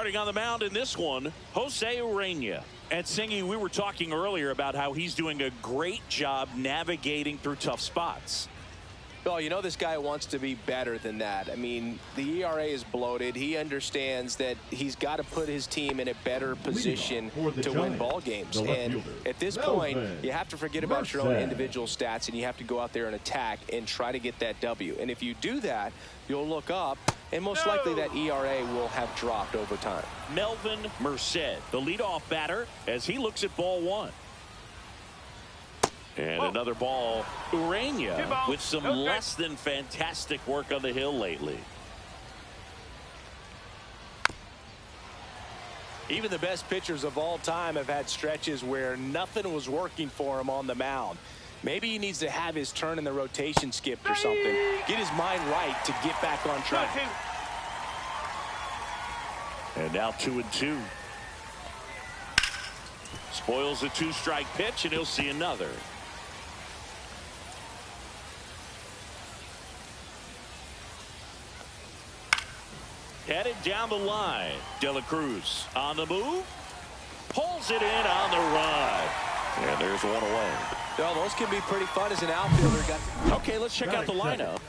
Starting on the mound in this one, Jose Urena. And Singy, we were talking earlier about how he's doing a great job navigating through tough spots. Well, you know this guy wants to be better than that. I mean, the ERA is bloated. He understands that he's got to put his team in a better position to win ball games. And at this point, you have to forget about your own individual stats, and you have to go out there and attack and try to get that W. And if you do that, you'll look up, and most likely that ERA will have dropped over time. Melvin Merced, the leadoff batter, as he looks at ball one. And another ball. Urena with some less than fantastic work on the hill lately. Even the best pitchers of all time have had stretches where nothing was working for him on the mound. Maybe he needs to have his turn in the rotation skipped or something. Get his mind right to get back on track. And now 2-2. Spoils a two-strike pitch, and he'll see another. Headed down the line. De La Cruz on the move. Pulls it in on the run. And there's one away. Well, those can be pretty fun as an outfielder. Okay, let's check out the lineup.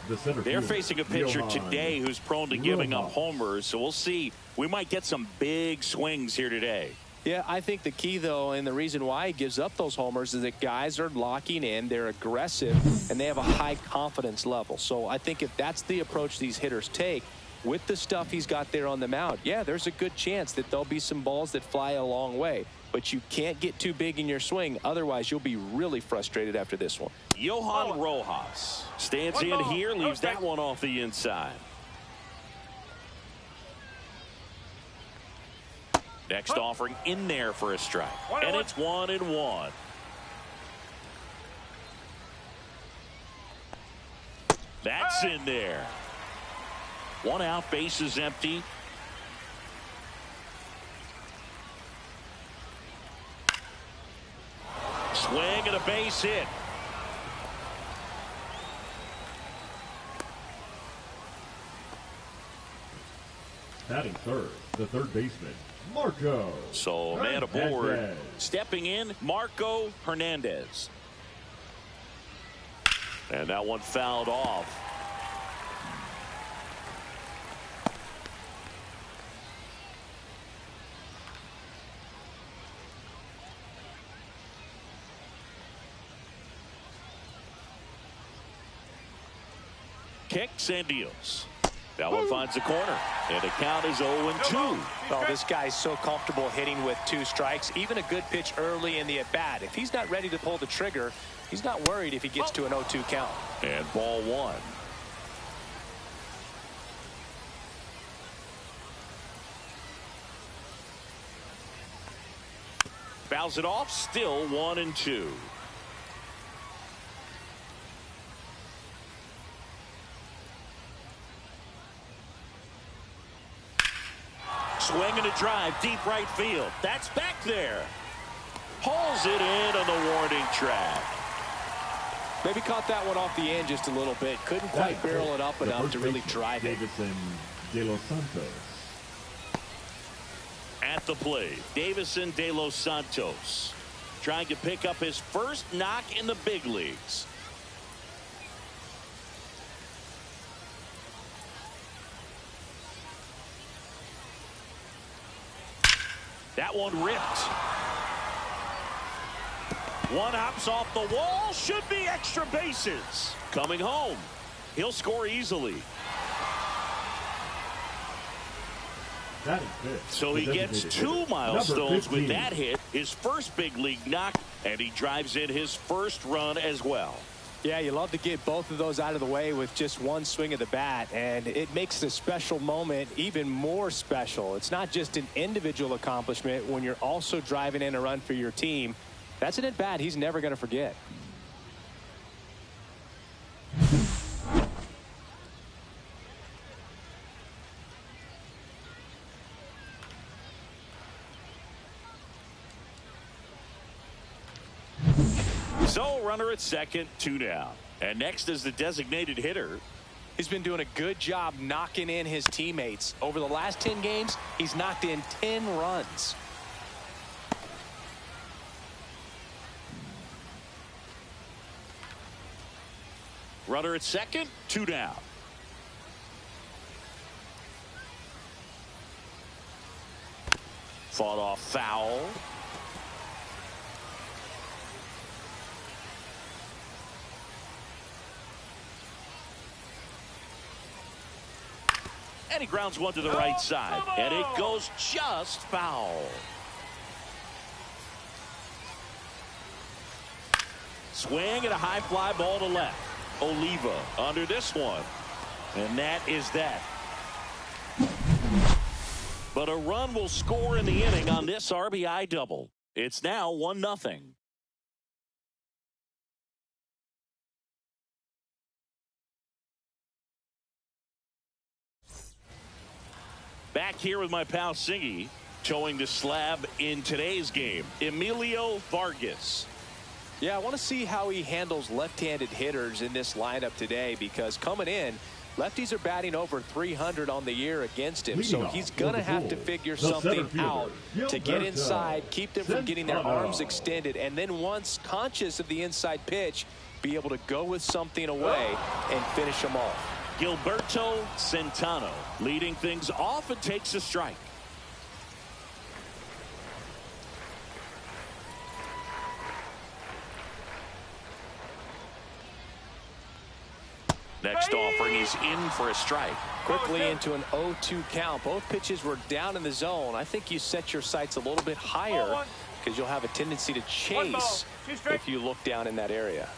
They're facing a pitcher today who's prone to giving up homers, so we'll see. We might get some big swings here today. Yeah, I think the key, though, and the reason why he gives up those homers is that guys are locking in, they're aggressive, and they have a high confidence level. So I think if that's the approach these hitters take, with the stuff he's got there on the mound, yeah, there's a good chance that there'll be some balls that fly a long way. But you can't get too big in your swing. Otherwise, you'll be really frustrated after this one. Johan Rojas stands in here, leaves that one off the inside. Next offering in there for a strike. And it's 1-1. That's in there. One out, base is empty. Swing and a base hit. Batting third, the third baseman, Marco. So man aboard. Stepping in, Marco Hernandez. And that one fouled off. Kicks and deals. That one finds the corner, and the count is 0-2. Oh, this guy's so comfortable hitting with two strikes. Even a good pitch early in the at-bat. If he's not ready to pull the trigger, he's not worried if he gets to an 0-2 count. And ball one. Fouls it off, still 1-2. Swing and a drive, deep right field. That's back there. Hauls it in on the warning track. Maybe caught that one off the end just a little bit. Couldn't quite barrel it up enough to really drive it. At the plate, Davison De Los Santos trying to pick up his first knock in the big leagues. That one ripped. One hops off the wall. Should be extra bases. Coming home. He'll score easily. So he gets 2 milestones with that hit. His first big league knock. And he drives in his first run as well. Yeah, you love to get both of those out of the way with just one swing of the bat, and it makes the special moment even more special. It's not just an individual accomplishment when you're also driving in a run for your team. That's an at-bat he's never going to forget. So runner at second, 2 down. And next is the designated hitter, He's been doing a good job knocking in his teammates. Over the last 10 games, he's knocked in 10 runs. Runner at second, 2 down. Fought off foul. And he grounds one to the right side. And it goes just foul. Swing and a high fly ball to left. Oliva under this one. And that is that. But a run will score in the inning on this RBI double. It's now 1-0. Back here with my pal Singy, towing the slab in today's game, Emilio Vargas. Yeah, I want to see how he handles left-handed hitters in this lineup today, because coming in, lefties are batting over 300 on the year against him. So he's going to have to figure something out to get inside, keep them from getting their arms extended, and then once conscious of the inside pitch, be able to go with something away and finish them off. Gilberto Centano leading things off and takes a strike. Next offering is in for a strike. Quickly into an 0-2 count. Both pitches were down in the zone. I think you set your sights a little bit higher because you'll have a tendency to chase if you look down in that area.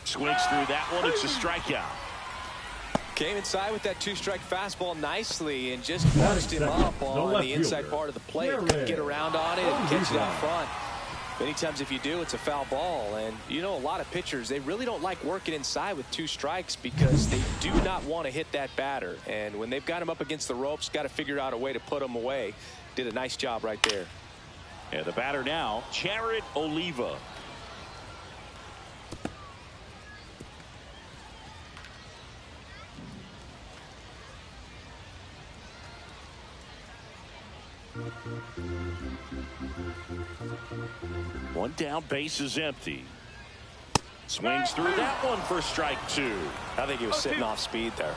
Swings through that one. It's a strikeout. Came inside with that 2-strike fastball nicely and just forced him up on the inside part of the plate. Couldn't get around on it and catch it out front. Many times if you do, it's a foul ball. And you know, a lot of pitchers, they really don't like working inside with 2 strikes because they do not want to hit that batter. And when they've got him up against the ropes, got to figure out a way to put him away. Did a nice job right there. Yeah, the batter now, Jared Oliva. One down, base is empty. Swings through that one for strike 2. I think he was sitting off speed there.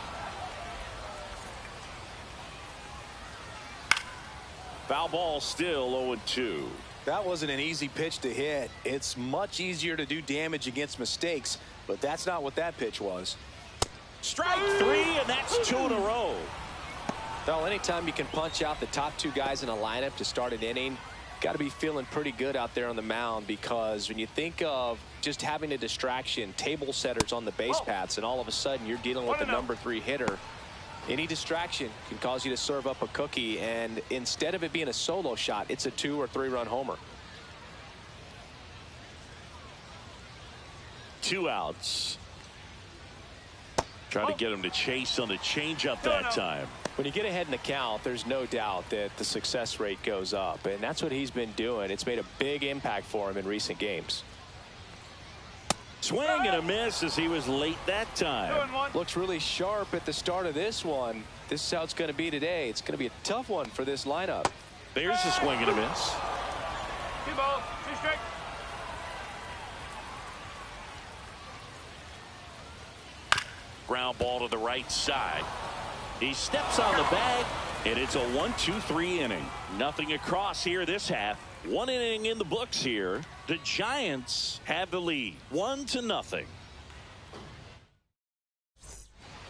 Foul ball, still 0-2. That wasn't an easy pitch to hit. It's much easier to do damage against mistakes, but that's not what that pitch was. Strike 3, and that's 2 in a row. Well, anytime you can punch out the top 2 guys in a lineup to start an inning, got to be feeling pretty good out there on the mound, because when you think of just having a distraction, table setters on the base paths, and all of a sudden you're dealing with the number 3 hitter, any distraction can cause you to serve up a cookie, and instead of it being a solo shot, it's a 2 or 3 run homer. 2 outs. Trying to get him to chase on the changeup that time. When you get ahead in the count, there's no doubt that the success rate goes up, and that's what he's been doing. It's made a big impact for him in recent games. Swing and a miss as he was late that time. Looks really sharp at the start of this one. This is how it's going to be today. It's going to be a tough one for this lineup. There's a swing and a miss. 2-ball, 2-strike. Ground ball to the right side. He steps on the bag, and it's a 1-2-3 inning. Nothing across here this half. 1 inning in the books here. The Giants have the lead, 1-0.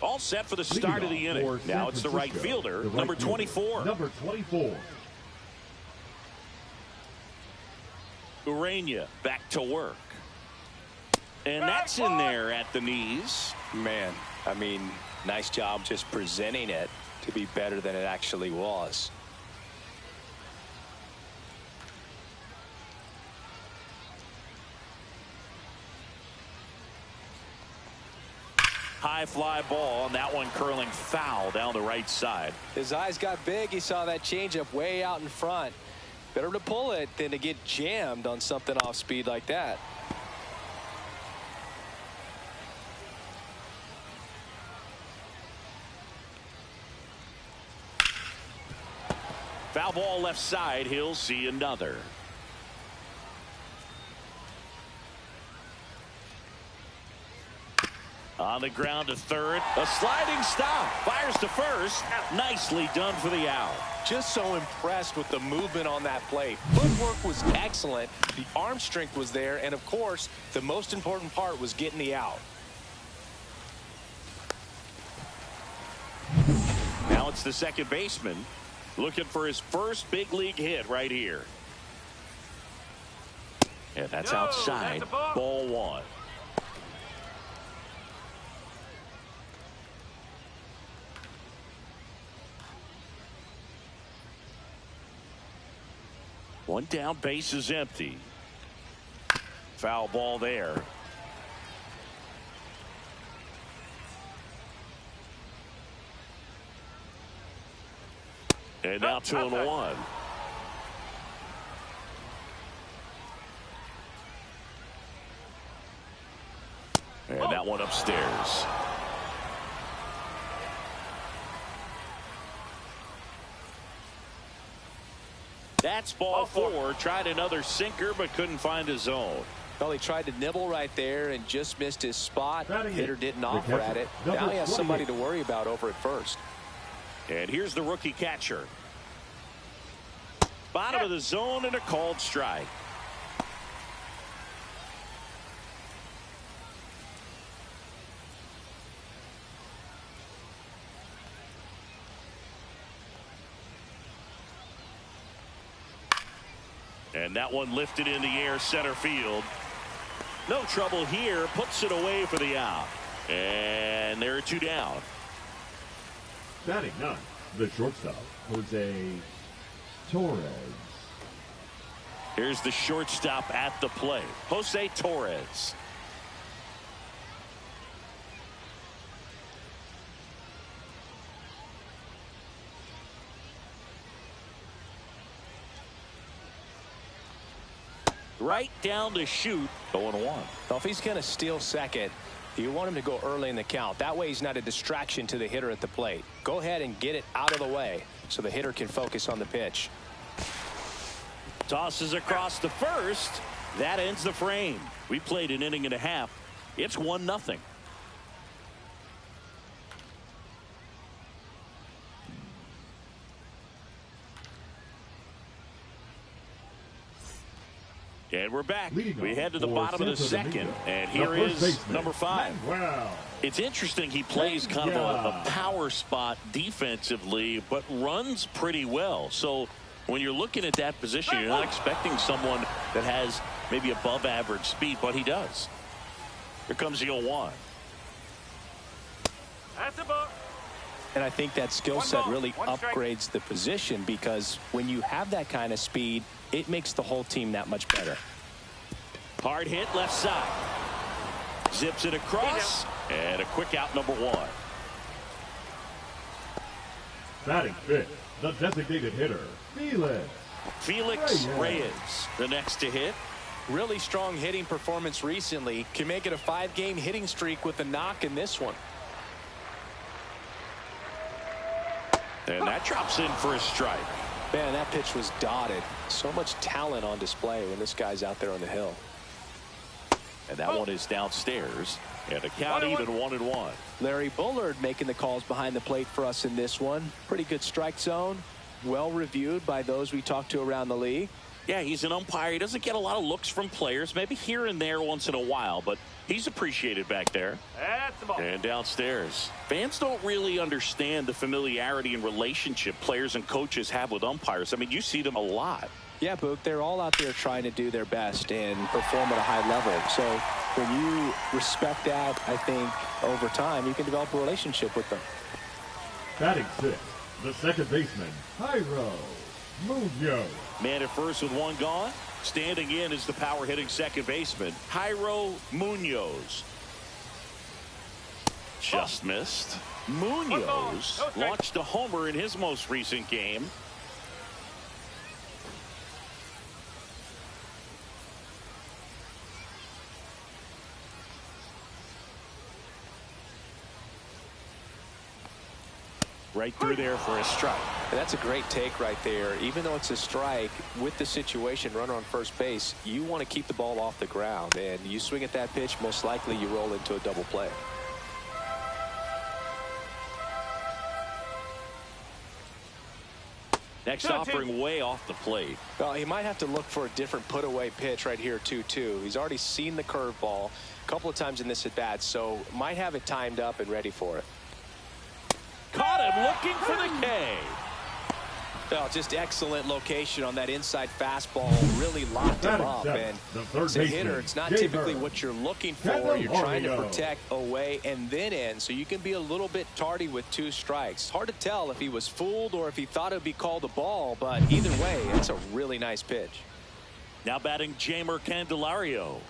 All set for the start of the inning. Now it's the right fielder, number 24. Number 24. Urania back to work. And that's in there at the knees. Man, I mean, nice job just presenting it to be better than it actually was. High fly ball, and that one curling foul down the right side. His eyes got big. He saw that changeup way out in front. Better to pull it than to get jammed on something off speed like that. Foul ball left side. He'll see another. On the ground to third. A sliding stop. Fires to first. Nicely done for the out. Just so impressed with the movement on that play. Footwork was excellent. The arm strength was there. And, of course, the most important part was getting the out. Now it's the second baseman looking for his first big league hit right here. And that's outside. Ball one. One down, base is empty. Foul ball there. And now 2-1. And that one upstairs. That's ball four. Tried another sinker, but couldn't find his zone. Well, he tried to nibble right there and just missed his spot. Hitter didn't offer at it. Now he has somebody to worry about over at first. And here's the rookie catcher. Bottom of the zone and a called strike. And that one lifted in the air, center field. No trouble here. Puts it away for the out. And there are two down. Batting ninth, the shortstop, Jose Torres. Here's the shortstop at the plate, Jose Torres. Right down to shoot. 0-1. Well, if he's going to steal second, you want him to go early in the count. That way he's not a distraction to the hitter at the plate. Go ahead and get it out of the way so the hitter can focus on the pitch. Tosses across the first. That ends the frame. We played an inning and a half. It's 1-0. And we're back. We head to the bottom of the second. And here is number 5. Wow. It's interesting. He plays kind of a power spot defensively, but runs pretty well. So when you're looking at that position, you're not expecting someone that has maybe above average speed, but he does. Here comes the 0-1. That's a ball. And I think that skill set really upgrades the position, because when you have that kind of speed, it makes the whole team that much better. Hard hit left side. Zips it across. And a quick out, number 1. Batting fifth, the designated hitter, Felix Reyes, the next to hit. Really strong hitting performance recently. Can make it a 5-game hitting streak with a knock in this one. And that drops in for a strike. Man, that pitch was dotted. So much talent on display when this guy's out there on the hill. And that one is downstairs. And a count even 1-1. Larry Bullard making the calls behind the plate for us in this one. Pretty good strike zone. Well reviewed by those we talked to around the league. Yeah, he's an umpire. He doesn't get a lot of looks from players, maybe here and there once in a while, but he's appreciated back there. That's the ball. And downstairs. Fans don't really understand the familiarity and relationship players and coaches have with umpires. I mean, you see them a lot. Yeah, Boog, they're all out there trying to do their best and perform at a high level. So when you respect that, I think over time you can develop a relationship with them. Batting sixth, the second baseman, Jairo Munoz. Man at first with one gone. Standing in is the power hitting second baseman, Jairo Munoz. Just missed. Munoz launched a homer in his most recent game. Right through there for a strike. And that's a great take right there. Even though it's a strike, with the situation, runner on first base, you want to keep the ball off the ground. And you swing at that pitch, most likely you roll into a double play. Next offering way off the plate. Well, he might have to look for a different put-away pitch right here, 2-2. He's already seen the curveball a couple of times in this at-bat, so might have it timed up and ready for it. Caught him looking for the K. Well, just excellent location on that inside fastball. Really locked him up. And as a hitter, it's not typically what you're looking for. You're trying to protect away and then in, so you can be a little bit tardy with 2 strikes. Hard to tell if he was fooled or if he thought it would be called a ball, but either way, it's a really nice pitch. Now batting Jeimer Candelario.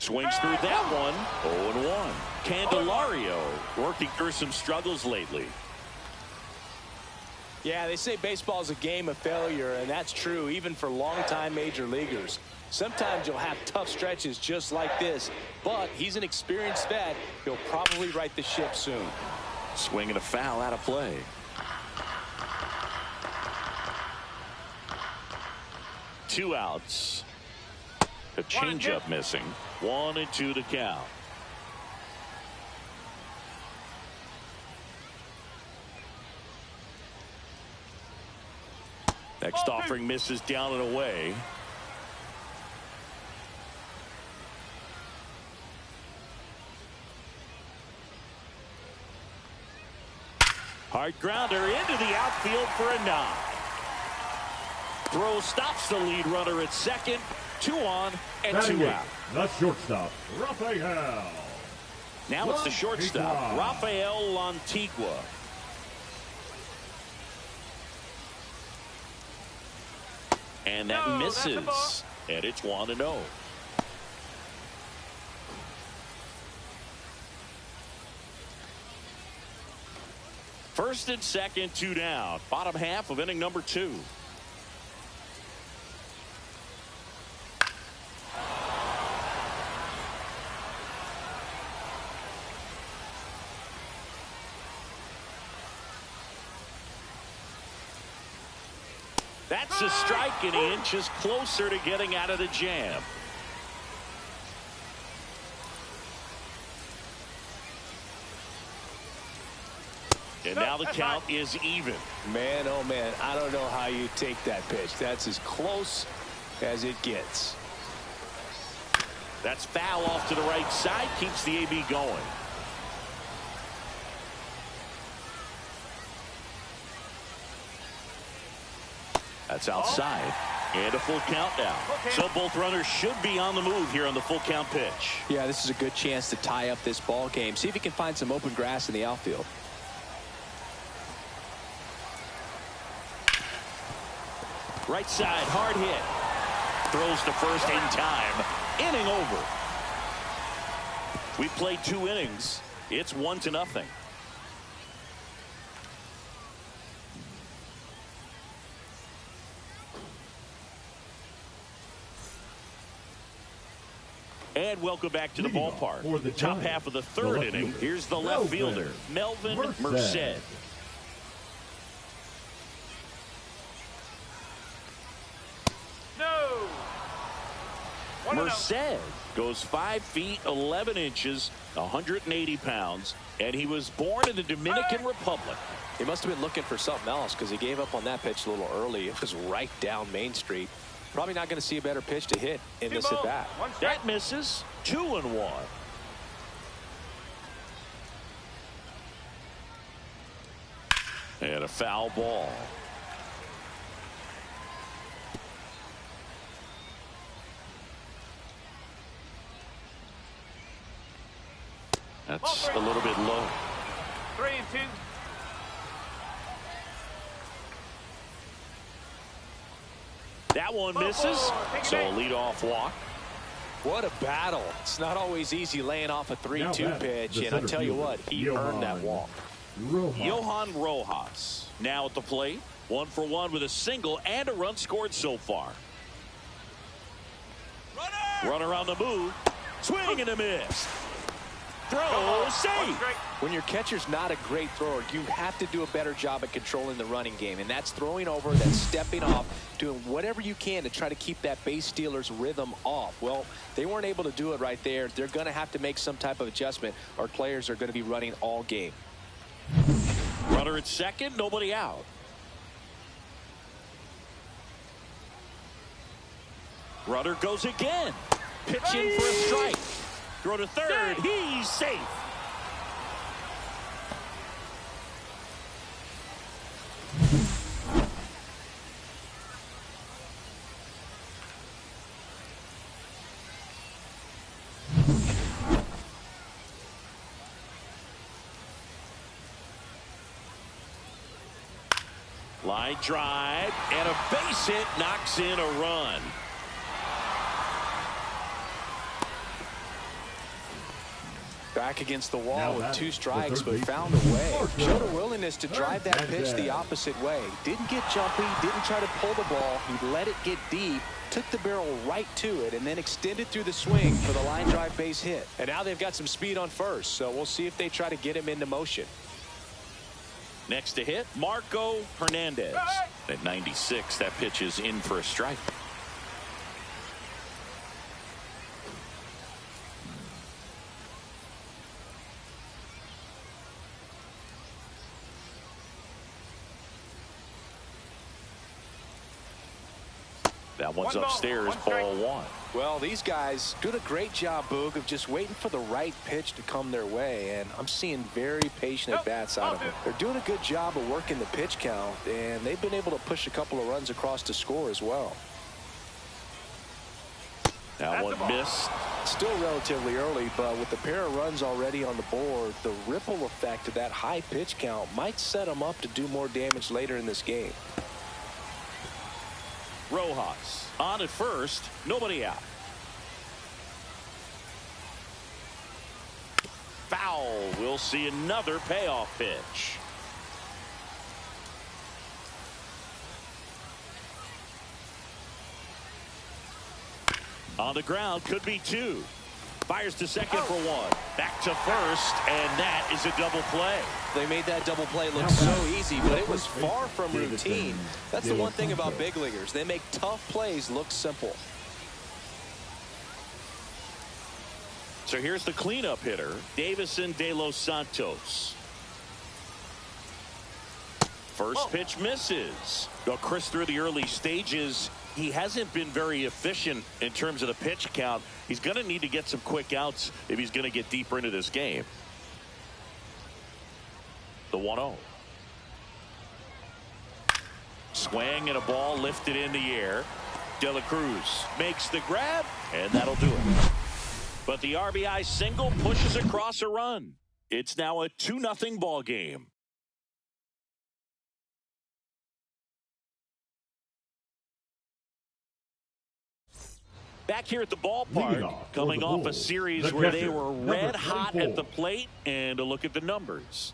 Swings through that one. 0-1. Candelario working through some struggles lately. Yeah, they say baseball is a game of failure, and that's true even for longtime major leaguers. Sometimes you'll have tough stretches just like this, but he's an experienced vet. He'll probably right the ship soon. Swing and a foul out of play. Two outs. A changeup missing. 1-2 to count. Next offering misses down and away. Hard grounder into the outfield for a knock. Throw stops the lead runner at second. 2 on and 2 out. The shortstop, Rafael. Now it's the shortstop, Rafael Antigua. And that misses. And it's 1-0. First and second, 2 down. Bottom half of inning number 2. That's a strike, and he inches closer to getting out of the jam. And now the count is even. Man, oh man, I don't know how you take that pitch. That's as close as it gets. That's foul off to the right side, keeps the AB going. That's outside. And a full count now. So both runners should be on the move here on the full count pitch. Yeah, this is a good chance to tie up this ball game. See if he can find some open grass in the outfield. Right side, hard hit. Throws to first in time. Inning over. We played 2 innings. It's 1-0. And welcome back to the ballpark. The top half of the 3rd inning. Here's the left fielder, Melvin Merced. No. Merced goes 5 feet 11 inches, 180 pounds, and he was born in the Dominican Republic. He must have been looking for something else because he gave up on that pitch a little early. It was right down Main Street. Probably not going to see a better pitch to hit in this at bat. That misses. 2-1. And a foul ball. That's a little bit low. 3-2. That one misses. So a leadoff walk. What a battle. It's not always easy laying off a 3-2 pitch, and I'll tell you what, he earned that walk. Johan Rojas now at the plate. 1 for 1 with a single and a run scored so far. Runner on the move. Swing and a miss. Throw, save. When your catcher's not a great thrower, you have to do a better job at controlling the running game, and that's throwing over, that's stepping off, doing whatever you can to try to keep that base stealer's rhythm off. Well, they weren't able to do it right there. They're going to have to make some type of adjustment, or players are going to be running all game. Runner at second, nobody out. Runner goes again. Pitch in for a strike. Throw to third. He's safe. Line drive and a base hit knocks in a run. Back against the wall with 2 strikes, but found a way. Showed a willingness to drive that pitch the opposite way. Didn't get jumpy, didn't try to pull the ball. He let it get deep, took the barrel right to it, and then extended through the swing for the line drive base hit. And now they've got some speed on first, so we'll see if they try to get him into motion. Next to hit, Marco Hernandez. At 96, that pitch is in for a strike. That one's upstairs, ball 1. Well, these guys doing a great job, Boog, of just waiting for the right pitch to come their way, and I'm seeing very patient at-bats out of them. They're doing a good job of working the pitch count, and they've been able to push a couple of runs across to score as well. That one missed. Still relatively early, but with the pair of runs already on the board, the ripple effect of that high pitch count might set them up to do more damage later in this game. Rojas on at first, nobody out. Foul. We'll see another payoff pitch. On the ground, could be 2. Fires to second for 1. Back to first, and that is a double play. They made that double play look so easy, but it was far from routine. That's the one thing about big leaguers. They make tough plays look simple. So here's the cleanup hitter, Davison De Los Santos. First pitch misses. Well, Chris, through the early stages, he hasn't been very efficient in terms of the pitch count. He's going to need to get some quick outs if he's going to get deeper into this game. The 1-0. Swing and a ball lifted in the air. De La Cruz makes the grab, and that'll do it. But the RBI single pushes across a run. It's now a 2-0 ball game. Back here at the ballpark, coming off a series where they were red hot at the plate, and a look at the numbers.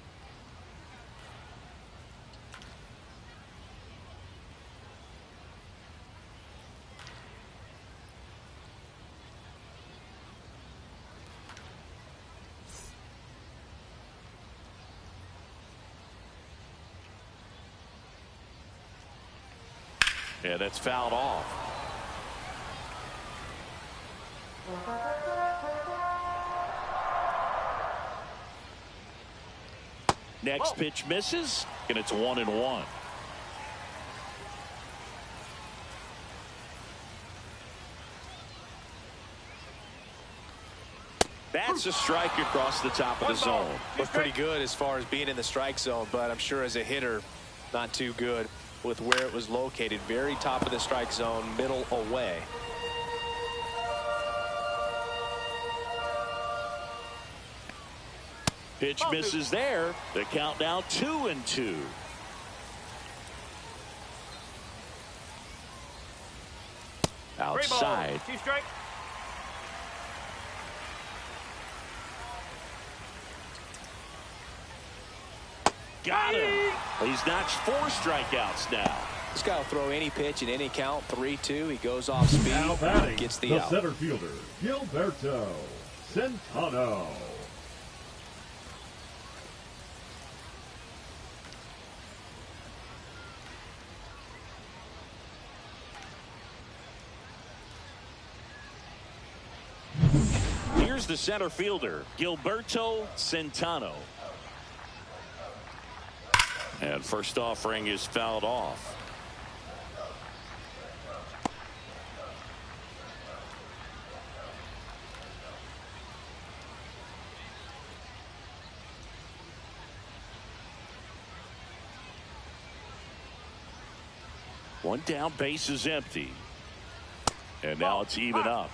Yeah, that's fouled off. Next pitch misses, and it's 1-1. That's a strike across the top of the zone. Looked pretty good as far as being in the strike zone, but I'm sure as a hitter, not too good with where it was located. Very top of the strike zone, middle away. Pitch misses there. The count now 2-2. Outside. Got him. He's notched 4 strikeouts now. This guy will throw any pitch in any count. 3-2. He goes off speed. Gets the out. Center fielder, Gilberto Centeno. Here's the center fielder, Gilberto Centeno. And first offering is fouled off. One down, base is empty. And now it's even up.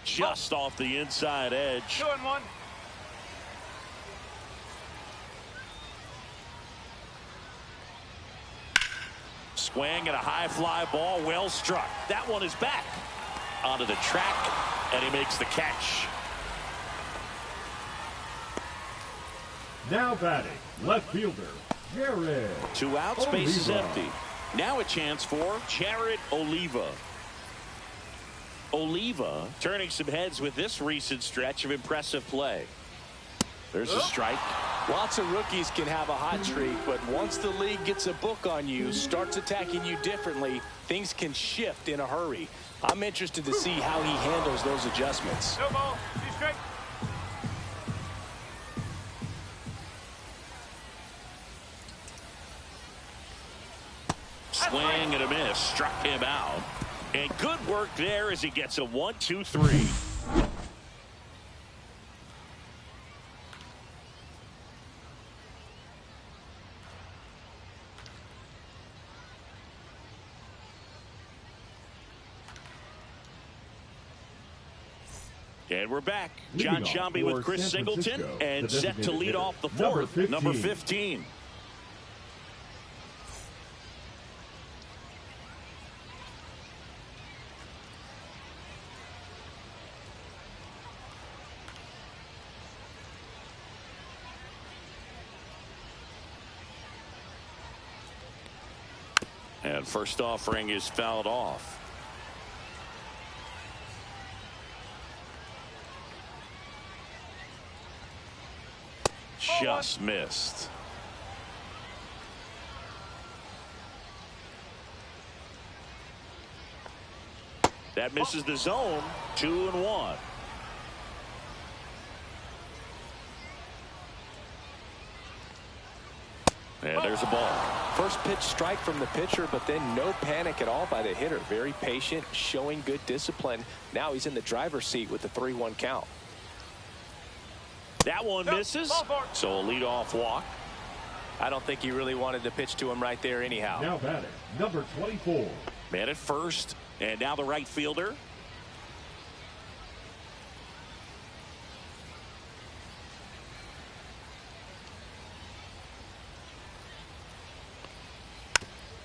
Just off the inside edge. 2-1. Swing and a high fly ball, well struck. That one is back onto the track, and he makes the catch. Now batting, left fielder, Jared. 2 outs, base is empty. Now a chance for Jared Oliva. Oliva turning some heads with this recent stretch of impressive play. There's a strike. Lots of rookies can have a hot streak, but once the league gets a book on you, starts attacking you differently, things can shift in a hurry. I'm interested to see how he handles those adjustments. No ball. 2 strike. Swing and a miss, struck him out. And good work there as he gets a 1-2-3. And we're back. John Shambi with Chris Singleton and set to lead off the fourth, number 15. And first offering is fouled off. Just missed. That misses the zone. 2-1. And there's a ball. First pitch strike from the pitcher, but then no panic at all by the hitter. Very patient, showing good discipline. Now he's in the driver's seat with the 3-1 count. That one misses. So a leadoff walk. I don't think he really wanted to pitch to him right there anyhow. Now batting, number 24. Man at first, and now the right fielder.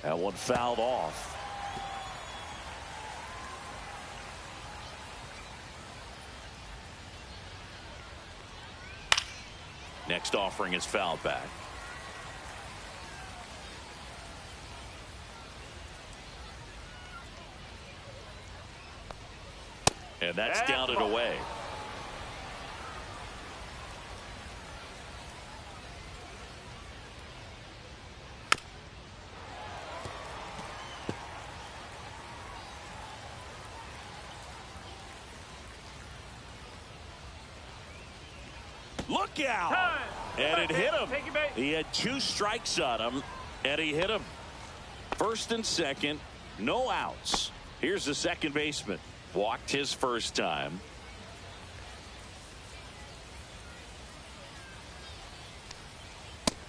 That one fouled off. Next offering is fouled back. And that's down and away. Look out. Time. And it hit him. Take your bait. He had 2 strikes on him, and he hit him. First and second, no outs. Here's the second baseman. Walked his first time.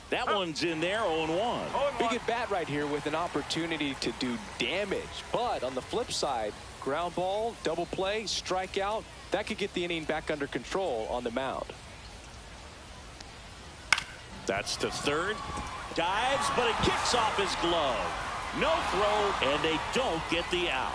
That one's in there, 0-1. Big at bat right here with an opportunity to do damage. But on the flip side, ground ball, double play, strikeout, that could get the inning back under control on the mound. That's to third. Dives, but it kicks off his glove. No throw, and they don't get the out.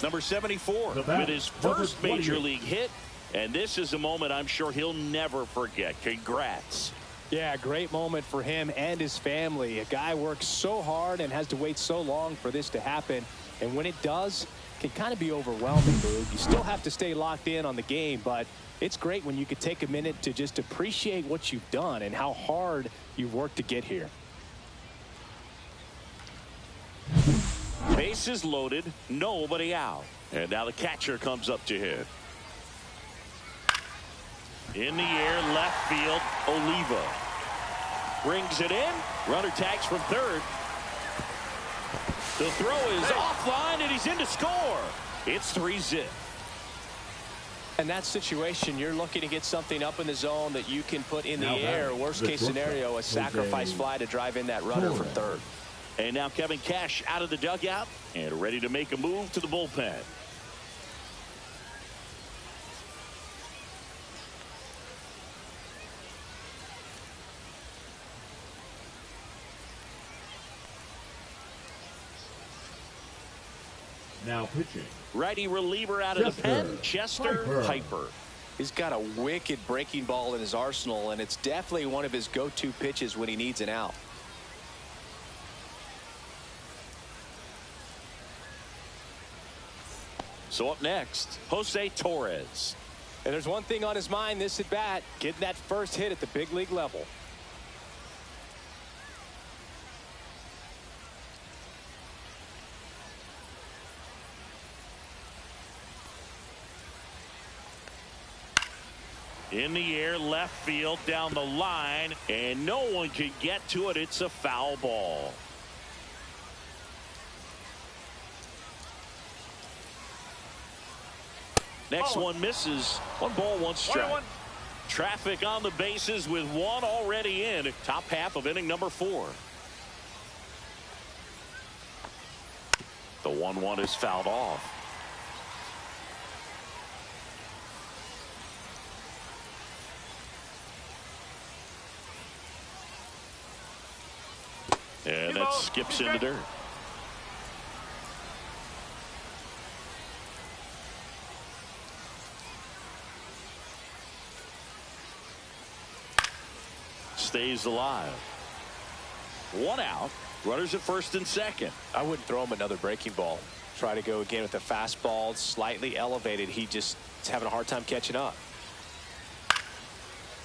Number 74 with his first major league hit. And this is a moment I'm sure he'll never forget. Congrats. Yeah, great moment for him and his family. A guy works so hard and has to wait so long for this to happen. And when it does, it can kind of be overwhelming, Boog. You still have to stay locked in on the game, but it's great when you could take a minute to just appreciate what you've done and how hard you've worked to get here. Bases loaded, nobody out. And now the catcher comes up to hit. In the air, left field, Oliva. Brings it in. Runner tags from third. The throw is offline, and he's in to score. It's 3-0. In that situation, you're looking to get something up in the zone that you can put in the air. Worst case scenario, a sacrifice fly to drive in that runner from third. And now Kevin Cash out of the dugout and ready to make a move to the bullpen. Now pitching. Righty reliever out of the pen, Chester Piper. He's got a wicked breaking ball in his arsenal, and it's definitely one of his go-to pitches when he needs an out. So up next, Jose Torres. And there's one thing on his mind this at bat, getting that first hit at the big league level. In the air, left field, down the line, and no one can get to it. It's a foul ball. Next one misses. 1 ball, 1 strike. Traffic on the bases with one already in. Top half of inning number 4. The 1-1 is fouled off. And that skips into dirt. Stays alive. 1 out. Runners at first and second. I wouldn't throw him another breaking ball. Try to go again with the fastball, slightly elevated. He just is having a hard time catching up.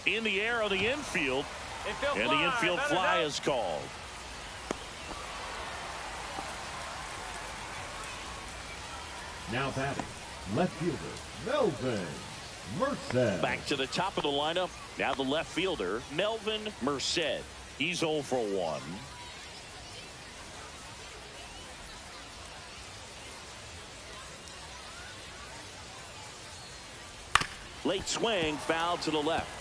In the air on the infield. And the infield fly is called. Now batting, left fielder, Melvin Merced. Back to the top of the lineup. Now the left fielder, Melvin Merced. He's 0 for 1. Late swing, foul to the left.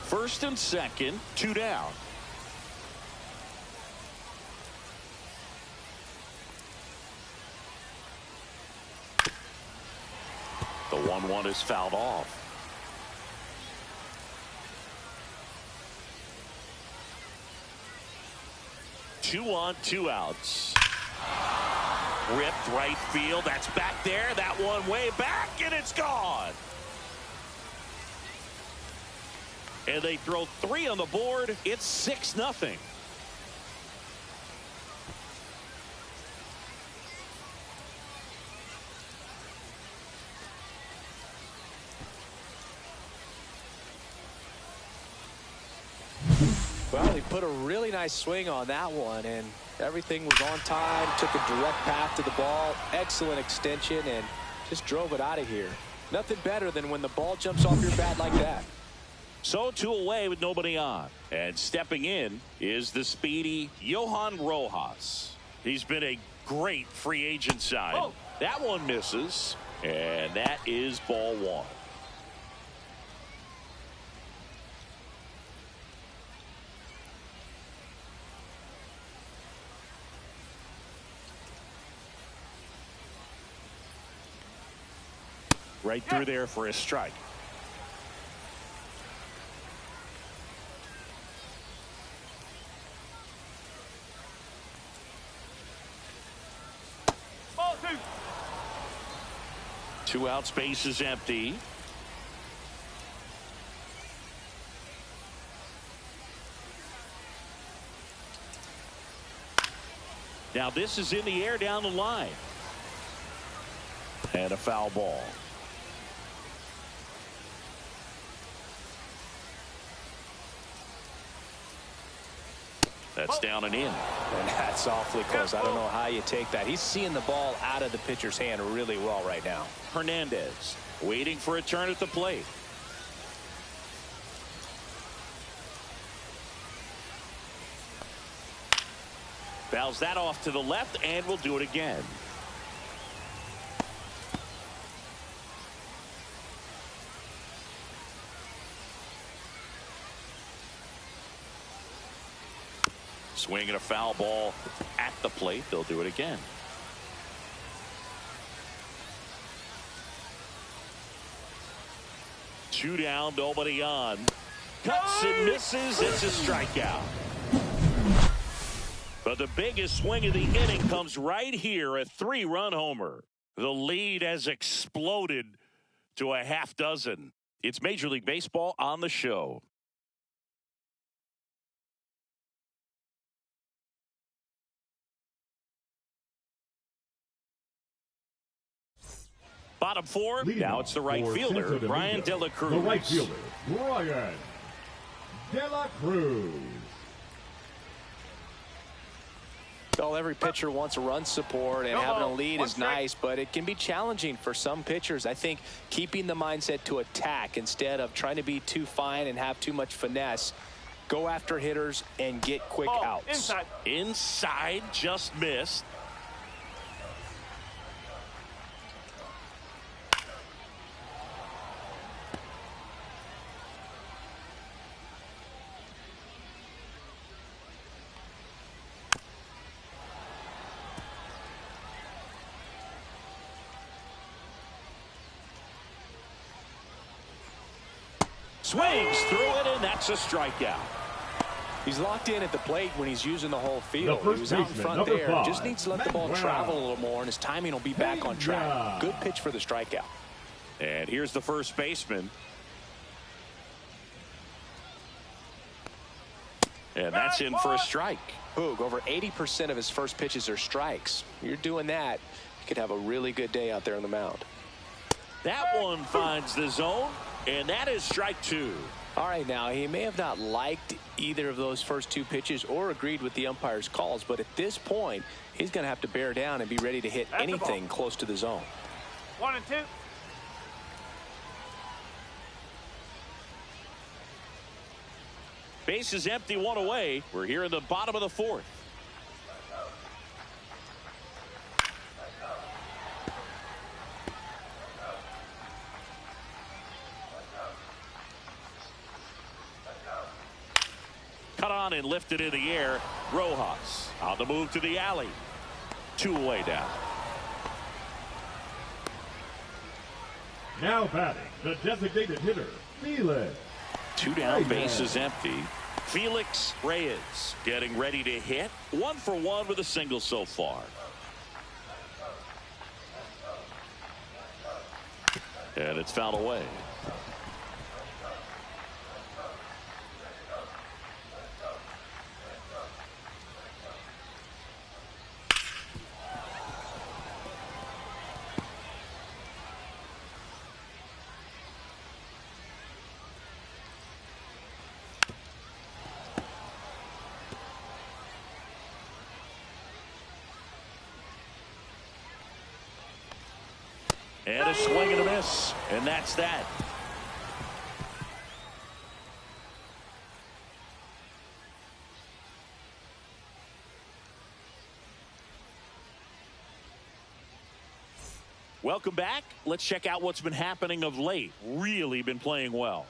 First and second, 2 down. The 1-1 is fouled off. Two on, 2 outs. Ripped right field. That's back there. That one way back, and it's gone. And they throw 3 on the board. It's 6-0. Well, he put a really nice swing on that one, and everything was on time. Took a direct path to the ball. Excellent extension, and just drove it out of here. Nothing better than when the ball jumps off your bat like that. So 2 away with nobody on. And stepping in is the speedy Johan Rojas. He's been a great free agent sign. Oh. That one misses. And that is ball 1. Right through there for a strike. Ball 2. 2 out, space is empty. Now this is in the air down the line. And a foul ball. That's down and in. And that's awfully close. I don't know how you take that. He's seeing the ball out of the pitcher's hand really well right now. Hernandez waiting for a turn at the plate. Fouls that off to the left, and we'll do it again. Swinging a foul ball at the plate. They'll do it again. Two down, nobody on. Cuts and misses. It's a strikeout. But the biggest swing of the inning comes right here, a 3-run homer. The lead has exploded to a half dozen. It's Major League Baseball on the show. Bottom four, now it's the right fielder, Brian De La Cruz. The right fielder, Brian De La Cruz. Well, every pitcher wants run support, and having a lead is nice, but it can be challenging for some pitchers. I think keeping the mindset to attack instead of trying to be too fine and have too much finesse. Go after hitters and get quick outs. Inside, just missed. Swings through it, and that's a strikeout. He's locked in at the plate when he's using the whole field. The he was out in front there. 5, just needs to let the ball travel a little more, and his timing will be back on track. Good pitch for the strikeout. And here's the first baseman. And that's in for a strike. Hoog, over 80% of his first pitches are strikes. You're doing that, you could have a really good day out there on the mound. That one finds the zone, and that is strike 2. All right, now, he may have not liked either of those first 2 pitches or agreed with the umpire's calls, but at this point, he's going to have to bear down and be ready to hit anything close to the zone. 1 and 2. Base is empty, 1 away. We're here in the bottom of the 4th. Cut on and lifted in the air. Rojas on the move to the alley. 2 away down. Now batting, the designated hitter, Felix. 2 down, base is empty. Felix Reyes getting ready to hit. 1 for 1 with a single so far. And it's fouled away. And a swing and a miss. And that's that. Welcome back. Let's check out what's been happening of late. Really been playing well.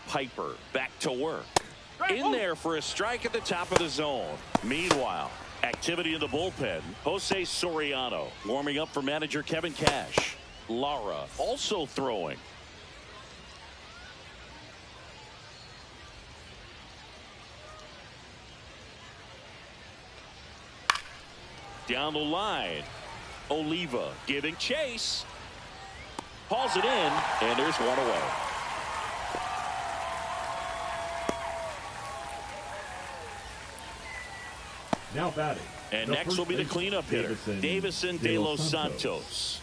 Piper back to work. In there for a strike at the top of the zone. Meanwhile, Activity in the bullpen. Jose Soriano warming up for manager Kevin Cash. Lara also throwing. Down the line. Oliva giving chase. Hauls it in, and there's one away. Now batting. And next will be the cleanup hitter, Davison De Los Santos.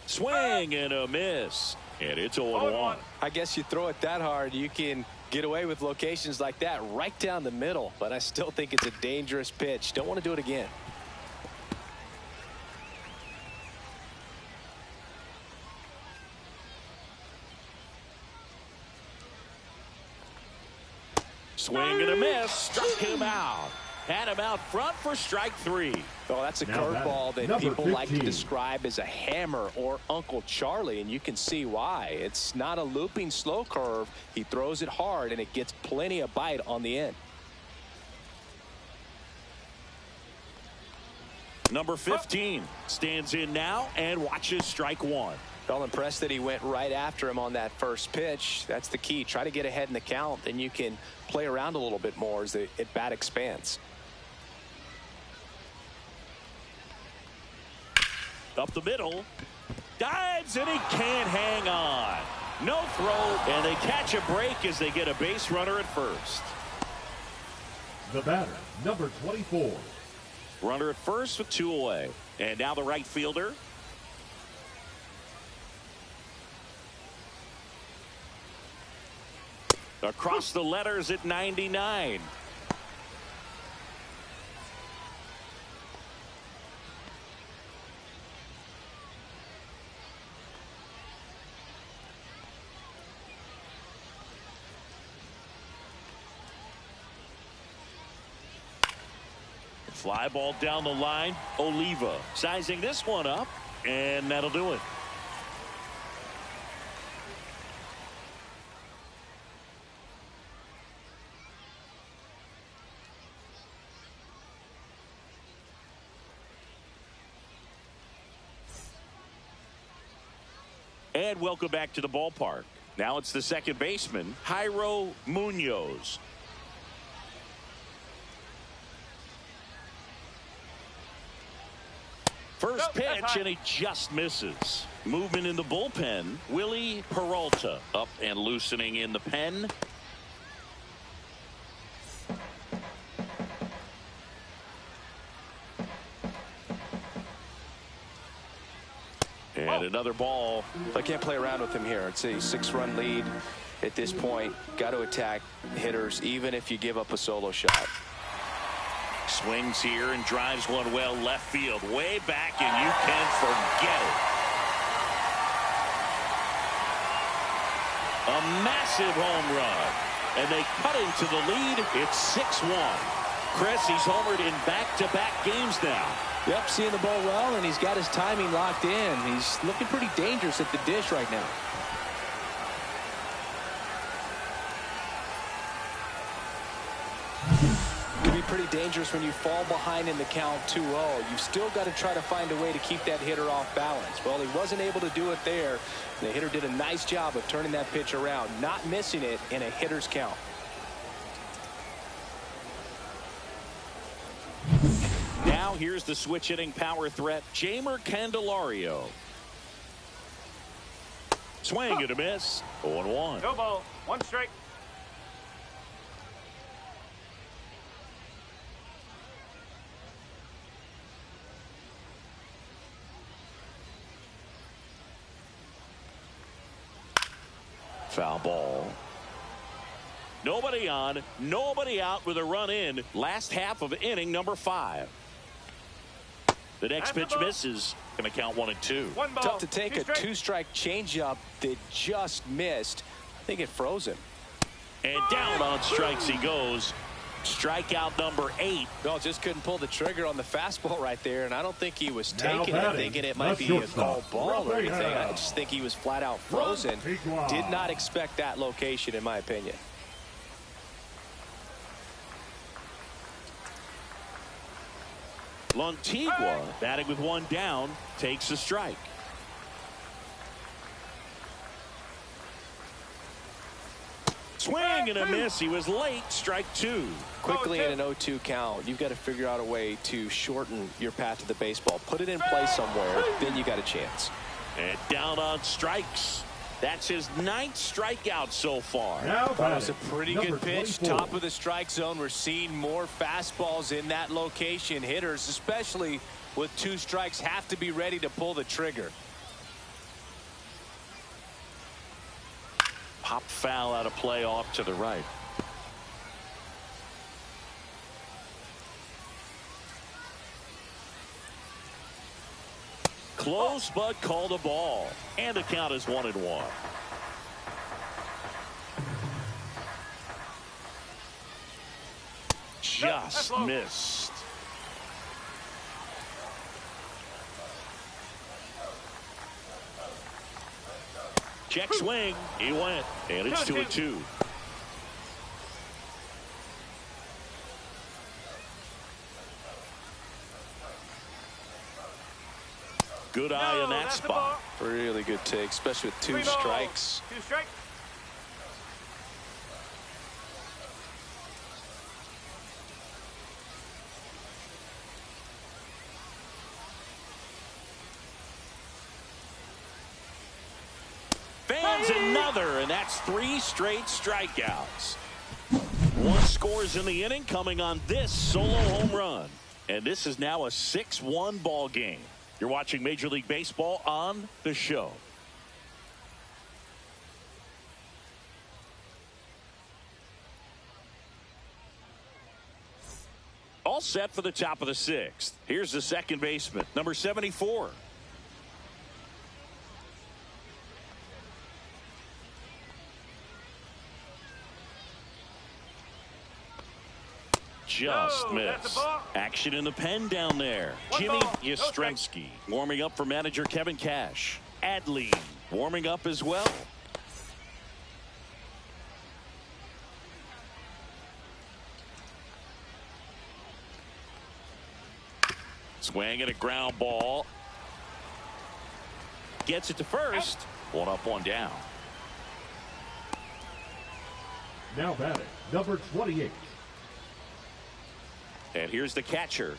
Swing and a miss. And it's 0-1. I guess you throw it that hard, you can get away with locations like that right down the middle. But I still think it's a dangerous pitch. Don't want to do it again. Swing and a miss. Struck him out. Had him out front for strike 3. Oh, that's a curveball that people like to describe as a hammer or Uncle Charlie, and you can see why. It's not a looping slow curve. He throws it hard, and it gets plenty of bite on the end. Number 15 stands in now and watches strike 1. Well, impressed that he went right after him on that first pitch. That's the key. Try to get ahead in the count, then you can play around a little bit more as the at-bat expands. Up the middle. Dives, and he can't hang on. No throw, and they catch a break as they get a base runner at first. The batter, number 24. Runner at first with 2 away. And now the right fielder. Across the letters at 99. Fly ball down the line. Oliva sizing this one up, and that'll do it. And welcome back to the ballpark. Now it's the second baseman, Jairo Munoz. First pitch, and he just misses. Movement in the bullpen. Willie Peralta up and loosening in the pen. And another ball. I can't play around with him here. It's a 6-run lead at this point. Got to attack hitters, even if you give up a solo shot. Swings here and drives one well left field. Way back, and you can forget it. A massive home run. And they cut into the lead. It's 6-1. Chris, he's homered in back-to-back games now. Yep, seeing the ball well, and he's got his timing locked in. He's looking pretty dangerous at the dish right now. It can be pretty dangerous when you fall behind in the count 2-0. You've still got to try to find a way to keep that hitter off balance. Well, he wasn't able to do it there. The hitter did a nice job of turning that pitch around, not missing it in a hitter's count. Now here's the switch hitting power threat, Jeimer Candelario. Swing and a miss. 0-1. No ball. 1 strike. Foul ball. Nobody on, nobody out with a run in. Last half of inning number 5. The next pitch misses. Going to count 1 and 2. Tough to take a 2-strike changeup that just missed. I think it froze him. And down on strikes he goes. Strikeout number 8. No, just couldn't pull the trigger on the fastball right there, and I don't think he was taking it, thinking it might be a called ball or anything. I just think he was flat out frozen. Did not expect that location, in my opinion. Lantigua, batting with one down, takes a strike. Swing and a miss. He was late. Strike 2. Quickly in an 0-2 count, you've got to figure out a way to shorten your path to the baseball. Put it in play somewhere, then you got a chance. And down on strikes. That's his 9th strikeout so far. That was a pretty good pitch. 24. Top of the strike zone. We're seeing more fastballs in that location. Hitters, especially with 2 strikes, have to be ready to pull the trigger. Pop foul out of play off to the right. Close, but called a ball. And the count is 1-1. Just missed. Check swing. He went. And it's 2-2. Good eye in that spot. Really good take, especially with 2 strikes. 2 strikes. Fans another, and that's 3 straight strikeouts. 1 scores in the inning, coming on this solo home run. And this is now a 6-1 ball game. You're watching Major League Baseball on The Show. All set for the top of the 6th. Here's the second baseman, number 74. Just missed. Action in the pen down there. Jimmy Yastrzemski warming up for manager Kevin Cash. Adley warming up as well. Swing and a ground ball. Gets it to first. 1 up, 1 down. Now batting, number 28. And here's the catcher.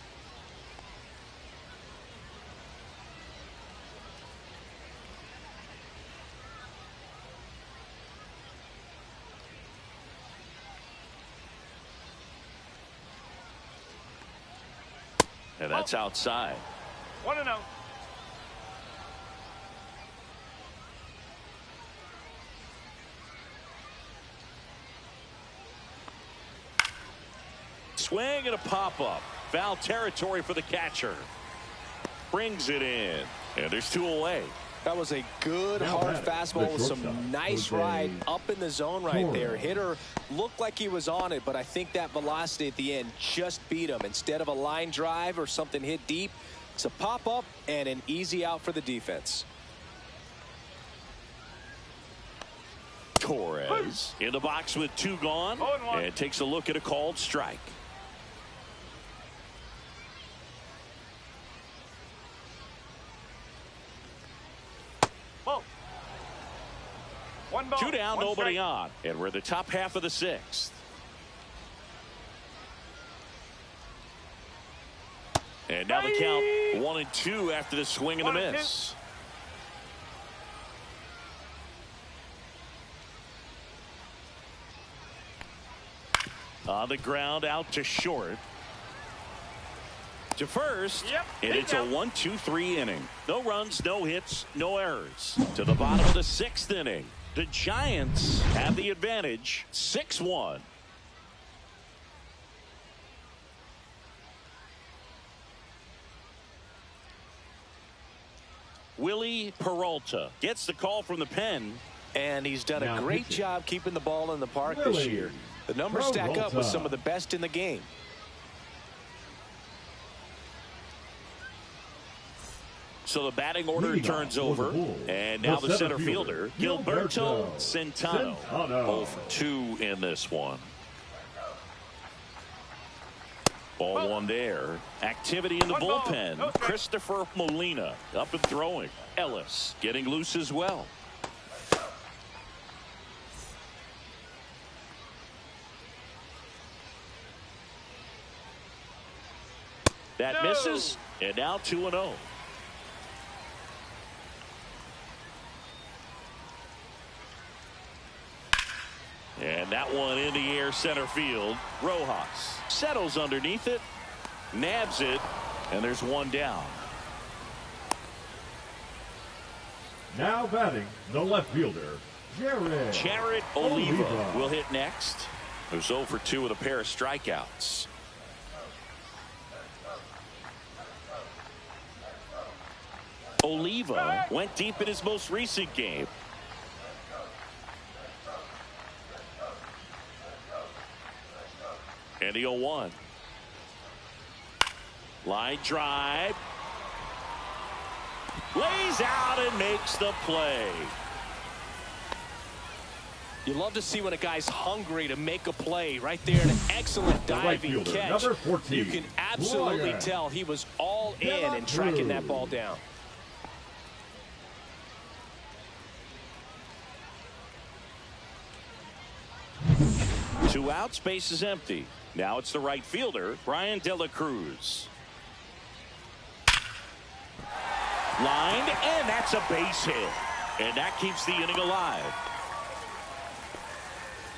And that's outside. 1-0. Swing and a pop-up. Foul territory for the catcher. Brings it in. And there's 2 away. That was a good hard fastball with some nice ride up in the zone right there. Hitter looked like he was on it, but I think that velocity at the end just beat him. Instead of a line drive or something hit deep, it's a pop-up and an easy out for the defense. Torres in the box with 2 gone. And takes a look at a called strike. Ball. 1 ball. 2 down, 1 nobody strike. on. And we're in the top half of the 6th. And now the count 1-2 after the swing and the miss. On the ground, out to short. To first, and it's a 1-2-3 inning. No runs, no hits, no errors. To the bottom of the 6th inning. The Giants have the advantage, 6-1. Willie Peralta gets the call from the pen. And he's done a great job keeping the ball in the park this year. The numbers stack up with some of the best in the game. So the batting order turns over, and now the center fielder, Gilberto Centeno. 0 for 2 in this one. Ball 1 there. Activity in the bullpen. Christopher Molina up and throwing. Ellis getting loose as well. That misses, and now 2-0. And that one in the air center field. Rojas settles underneath it, nabs it, and there's 1 down. Now batting, the left fielder, Jared Oliva will hit next. Who's 0 for 2 with a pair of strikeouts. Oliva went deep in his most recent game. And the 0-1. Line drive. Lays out and makes the play. You love to see when a guy's hungry to make a play. Right there, an excellent diving catch. You can absolutely tell he was all in tracking that ball down. Two out, space is empty. Now it's the right fielder, Brian De La Cruz. Lined, and that's a base hit. And that keeps the inning alive.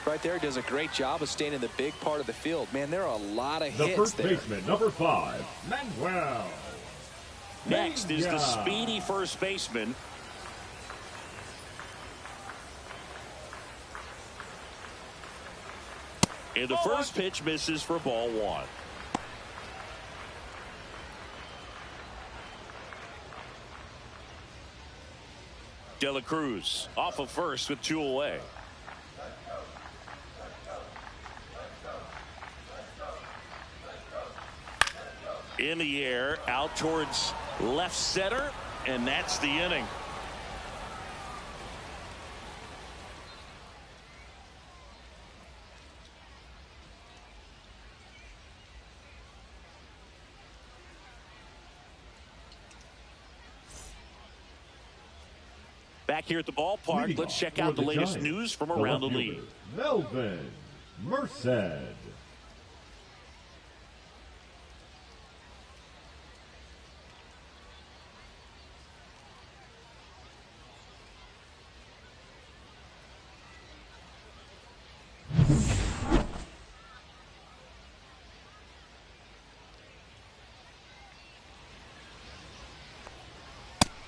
Right there, does a great job of staying in the big part of the field. Man, there are a lot of hits first there. Baseman, number 5, Manuel. Next is the speedy first baseman. And the first pitch misses for ball 1. De La Cruz off of first with 2 away. In the air, out towards left center, and that's the inning. Back here at the ballpark, let's check out the latest news from around the league. Melvin Merced.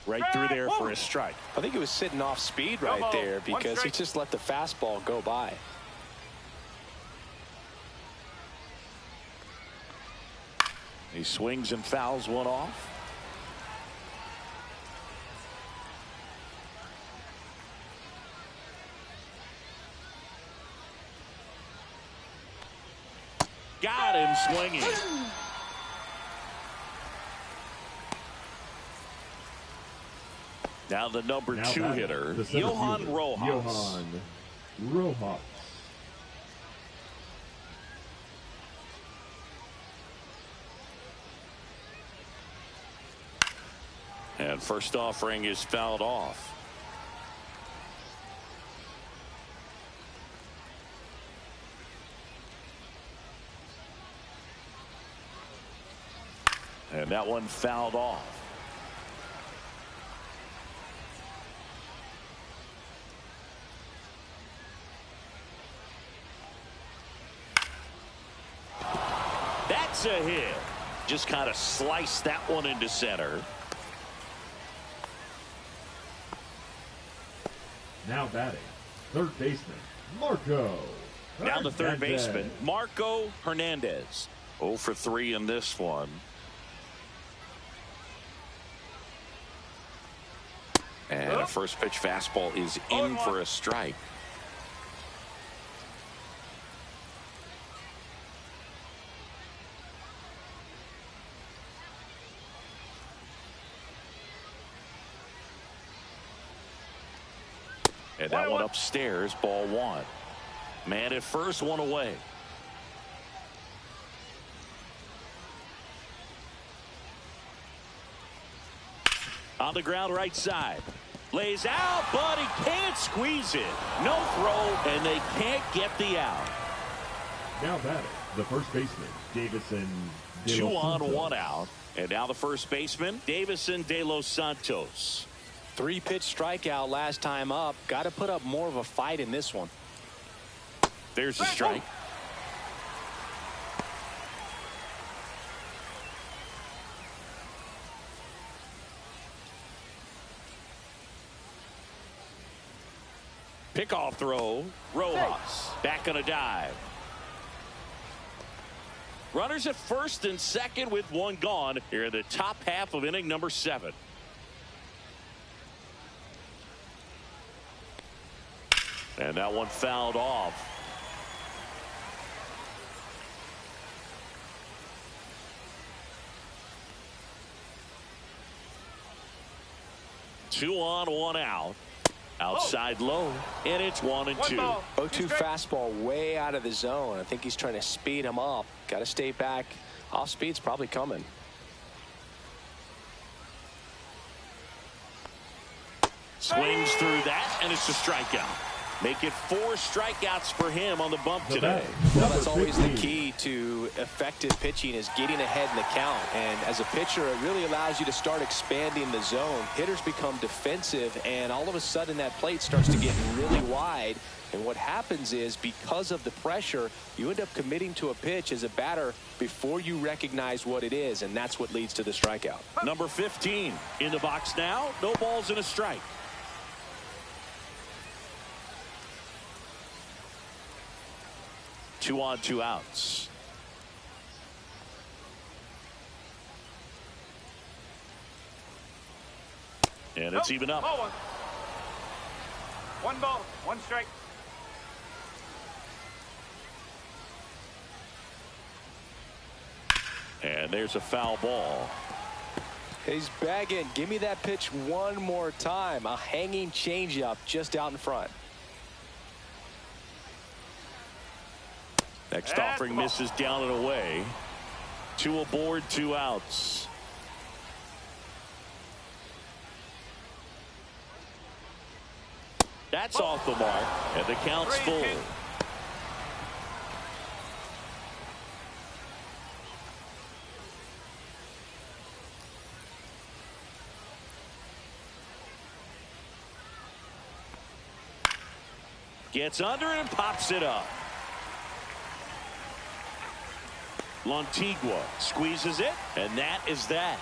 Right through there for a strike. I think he was sitting off speed right there because he just let the fastball go by. He swings and fouls one off. Got him swinging. Now the number 2 hitter, Johan Rojas. And first offering is fouled off. And that one fouled off. That's a hit. Just kind of sliced that one into center. Now batting, third baseman, Marco. Now the third baseman, Marco Hernandez. 0 for 3 in this one. And a first pitch fastball is in for a strike. And that one upstairs, ball one. Man at first, one away. On the ground right side. Lays out, but he can't squeeze it. No throw, and they can't get the out. Now batting, the first baseman, Davison. 2 on, 1 out. And now the first baseman, Davison de los Santos. 3-pitch strikeout last time up. Got to put up more of a fight in this one. There's a strike. Pickoff throw. Rojas back on a dive. Runners at first and second with one gone here in the top half of inning number 7. And that one fouled off. Two on, 1 out. Outside low, and it's 1-2. 0-2 fastball way out of the zone. I think he's trying to speed him up. Got to stay back. Off speed's probably coming. Swings through that, and it's a strikeout. Make it 4 strikeouts for him on the bump today. Well, that's always the key to effective pitching, is getting ahead in the count. And as a pitcher, it really allows you to start expanding the zone. Hitters become defensive, and all of a sudden that plate starts to get really wide. And what happens is, because of the pressure, you end up committing to a pitch as a batter before you recognize what it is, and that's what leads to the strikeout. Number 15 in the box now. No balls and a strike. Two on, 2 outs. And it's even up. Ball 1. 1 ball, 1 strike. And there's a foul ball. He's bagging. Give me that pitch one more time. A hanging changeup just out in front. Next offering misses down and away. 2 aboard, 2 outs. That's off the mark, and the count's full. Gets under and pops it up. Lantigua squeezes it, and that is that.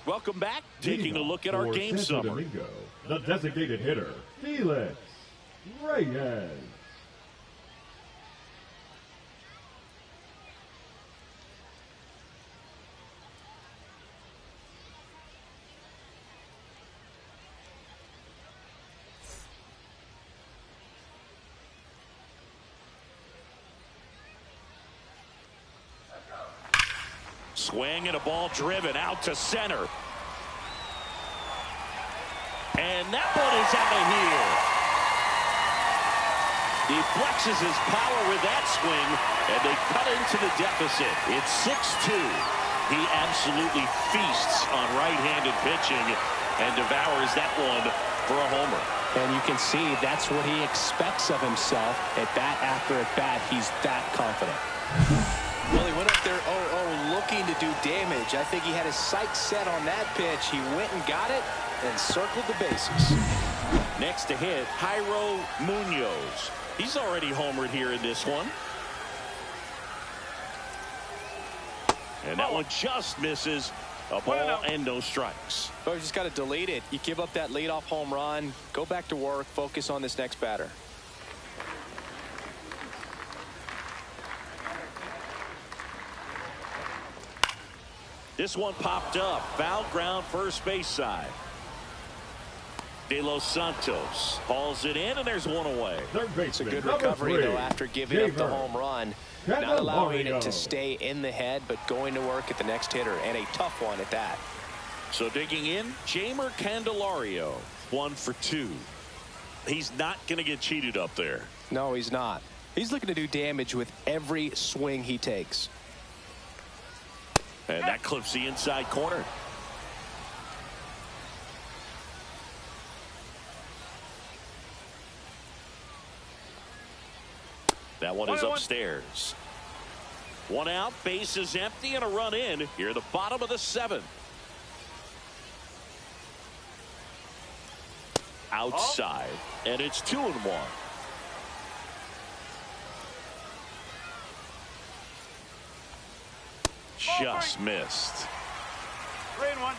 Welcome back. Taking a look at our game summary. Domingo, the designated hitter, Felix Reyes. Swing and a ball driven out to center. And that one is out of here. He flexes his power with that swing, and they cut into the deficit. It's 6-2. He absolutely feasts on right-handed pitching and devours that one for a homer. And you can see that's what he expects of himself at bat after at bat. He's that confident. Well, he went up there 0-0 looking to do damage. I think he had his sights set on that pitch. He went and got it and circled the bases. Next to hit, Jairo Munoz. He's already homered here in this one. And that one just misses. A ball and no strikes. But you just got to delete it. You give up that leadoff home run. Go back to work. Focus on this next batter. This one popped up. Foul ground, first base side. De Los Santos hauls it in, and there's one away. It's a good recovery, though, after giving up the home run. Not allowing it to stay in the head, but going to work at the next hitter, and a tough one at that. So digging in, Jeimer Candelario, 1 for 2. He's not going to get cheated up there. No, he's not. He's looking to do damage with every swing he takes. And that clips the inside corner. That one is upstairs. 1 out, base is empty, and a run in here at the bottom of the 7th. Outside, and it's 2-1. Just missed. 3-1.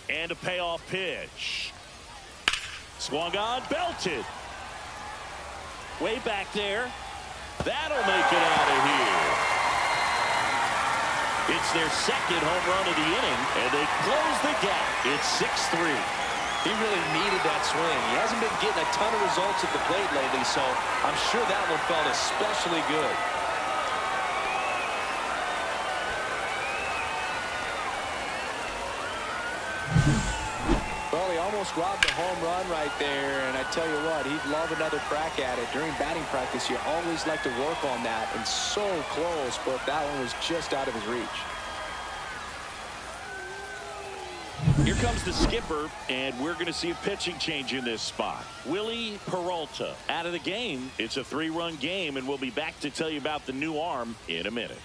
And a payoff pitch. Swung on, belted. Way back there. That'll make it out of here. It's their second home run of the inning, and they close the gap. It's 6-3. He really needed that swing. He hasn't been getting a ton of results at the plate lately, so I'm sure that one felt especially good. Well, he almost robbed a home run right there, and I tell you what, he'd love another crack at it. During batting practice, you always like to work on that, and so close, but that one was just out of his reach. Here comes the skipper, and we're going to see a pitching change in this spot. Willie Peralta out of the game. It's a 3-run game, and we'll be back to tell you about the new arm in a minute.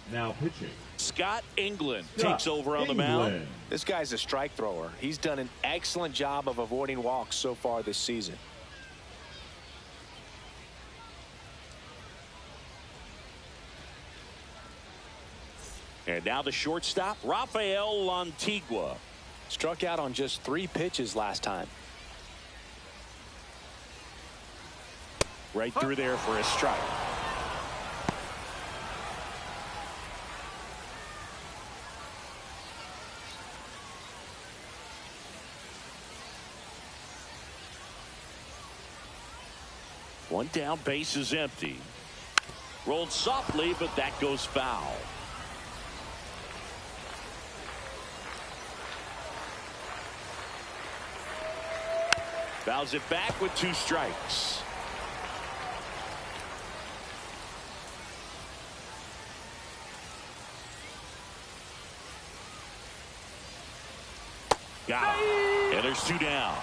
Now pitching. Scott England takes over on the mound. This guy's a strike thrower. He's done an excellent job of avoiding walks so far this season. And now the shortstop, Rafael Lantigua. Struck out on just 3 pitches last time. Right through there for a strike. One down, base is empty. Rolled softly, but that goes foul. Fouls it back with 2 strikes. Got him. And there's 2 down.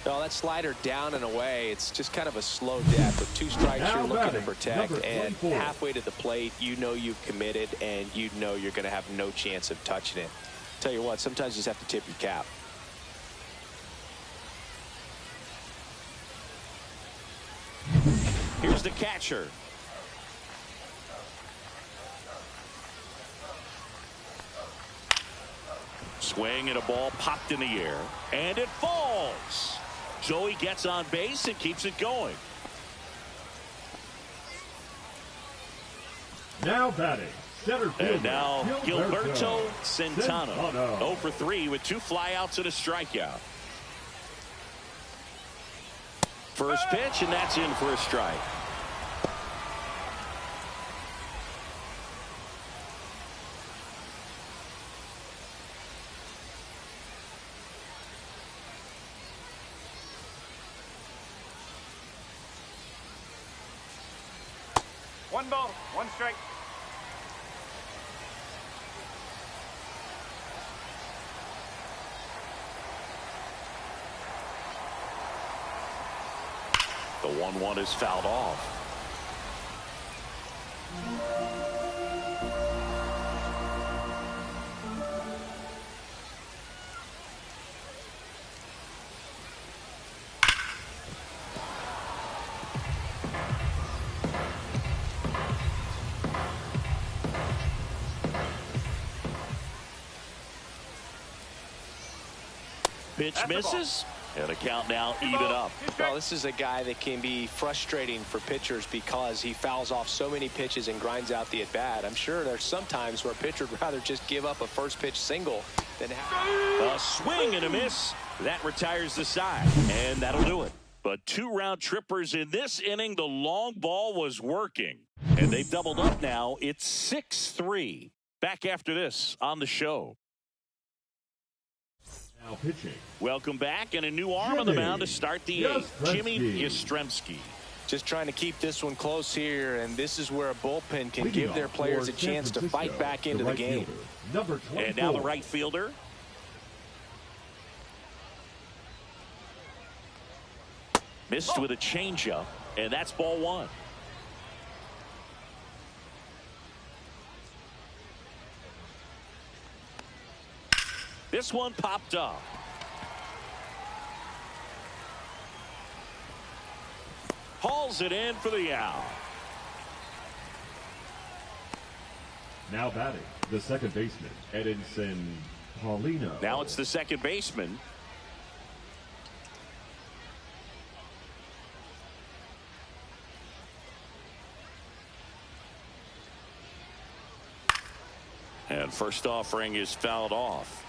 No, that slider down and away. It's just kind of a slow death. With 2 strikes, you're looking to protect, and halfway to the plate, you know you've committed, and you know you're going to have no chance of touching it. Tell you what, sometimes you just have to tip your cap. Here's the catcher. Swing and a ball popped in the air, and it falls. Joey gets on base and keeps it going. Now batting, center fielder. And now Gilberto Santana. 0 for 3 with 2 flyouts and a strikeout. First pitch, and that's in for a strike. One ball, 1 strike. The 1-1 is fouled off. Pitch misses. And a count now even up. Well, this is a guy that can be frustrating for pitchers because he fouls off so many pitches and grinds out the at-bat. I'm sure there's some times where a pitcher would rather just give up a first pitch single than have a swing and a miss. That retires the side, and that'll do it. But 2 round trippers in this inning. The long ball was working, and they've doubled up now. It's 6-3. Back after this on the show. Now pitching. Welcome back, and a new arm on the mound to start the 8th. Jimmy Yastrzemski. Just trying to keep this one close here, and this is where a bullpen can give their players a chance to fight back into the game. Number 24. And now the right fielder. Missed with a changeup, and that's ball 1. This one popped up. Hauls it in for the out. Now batting, the second baseman, Edinson Paulino. Now it's the second baseman. And first offering is fouled off.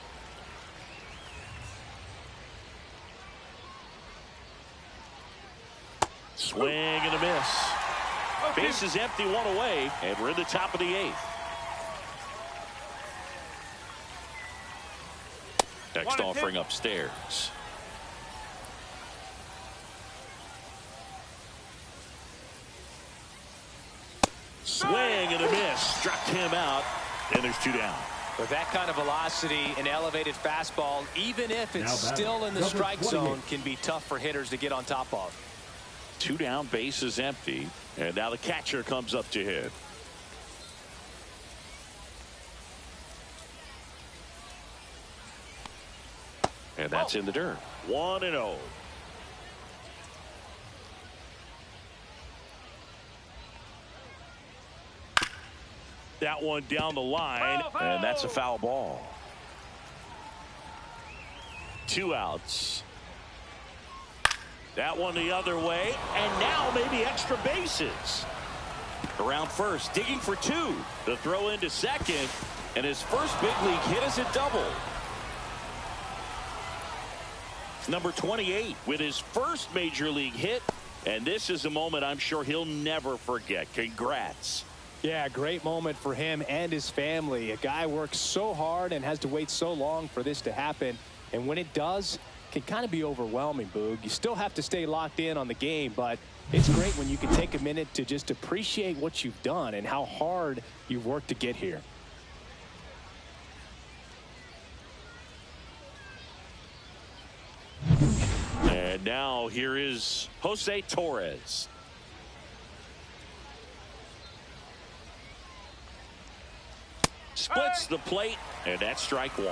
Swing and a miss. Base is empty, 1 away, and we're in the top of the 8th. Next offering upstairs. Swing and a miss. Struck him out, and there's 2 down. With that kind of velocity, an elevated fastball, even if it's still in the strike zone, can be tough for hitters to get on top of. 2 down, base is empty, and now the catcher comes up to hit. And that's in the dirt. 1-0. That one down the line, and that's a foul ball. 2 outs. That one the other way, and now maybe extra bases. Around first, digging for 2. The throw into second, and his first big league hit is a double. Number 28 with his first major league hit, and this is a moment I'm sure he'll never forget. Congrats. Yeah, great moment for him and his family. A guy works so hard and has to wait so long for this to happen, and when it does, can kind of be overwhelming, Boog. You still have to stay locked in on the game, but it's great when you can take a minute to just appreciate what you've done and how hard you've worked to get here. And now here is Jose Torres. Splits the plate, and that's strike 1.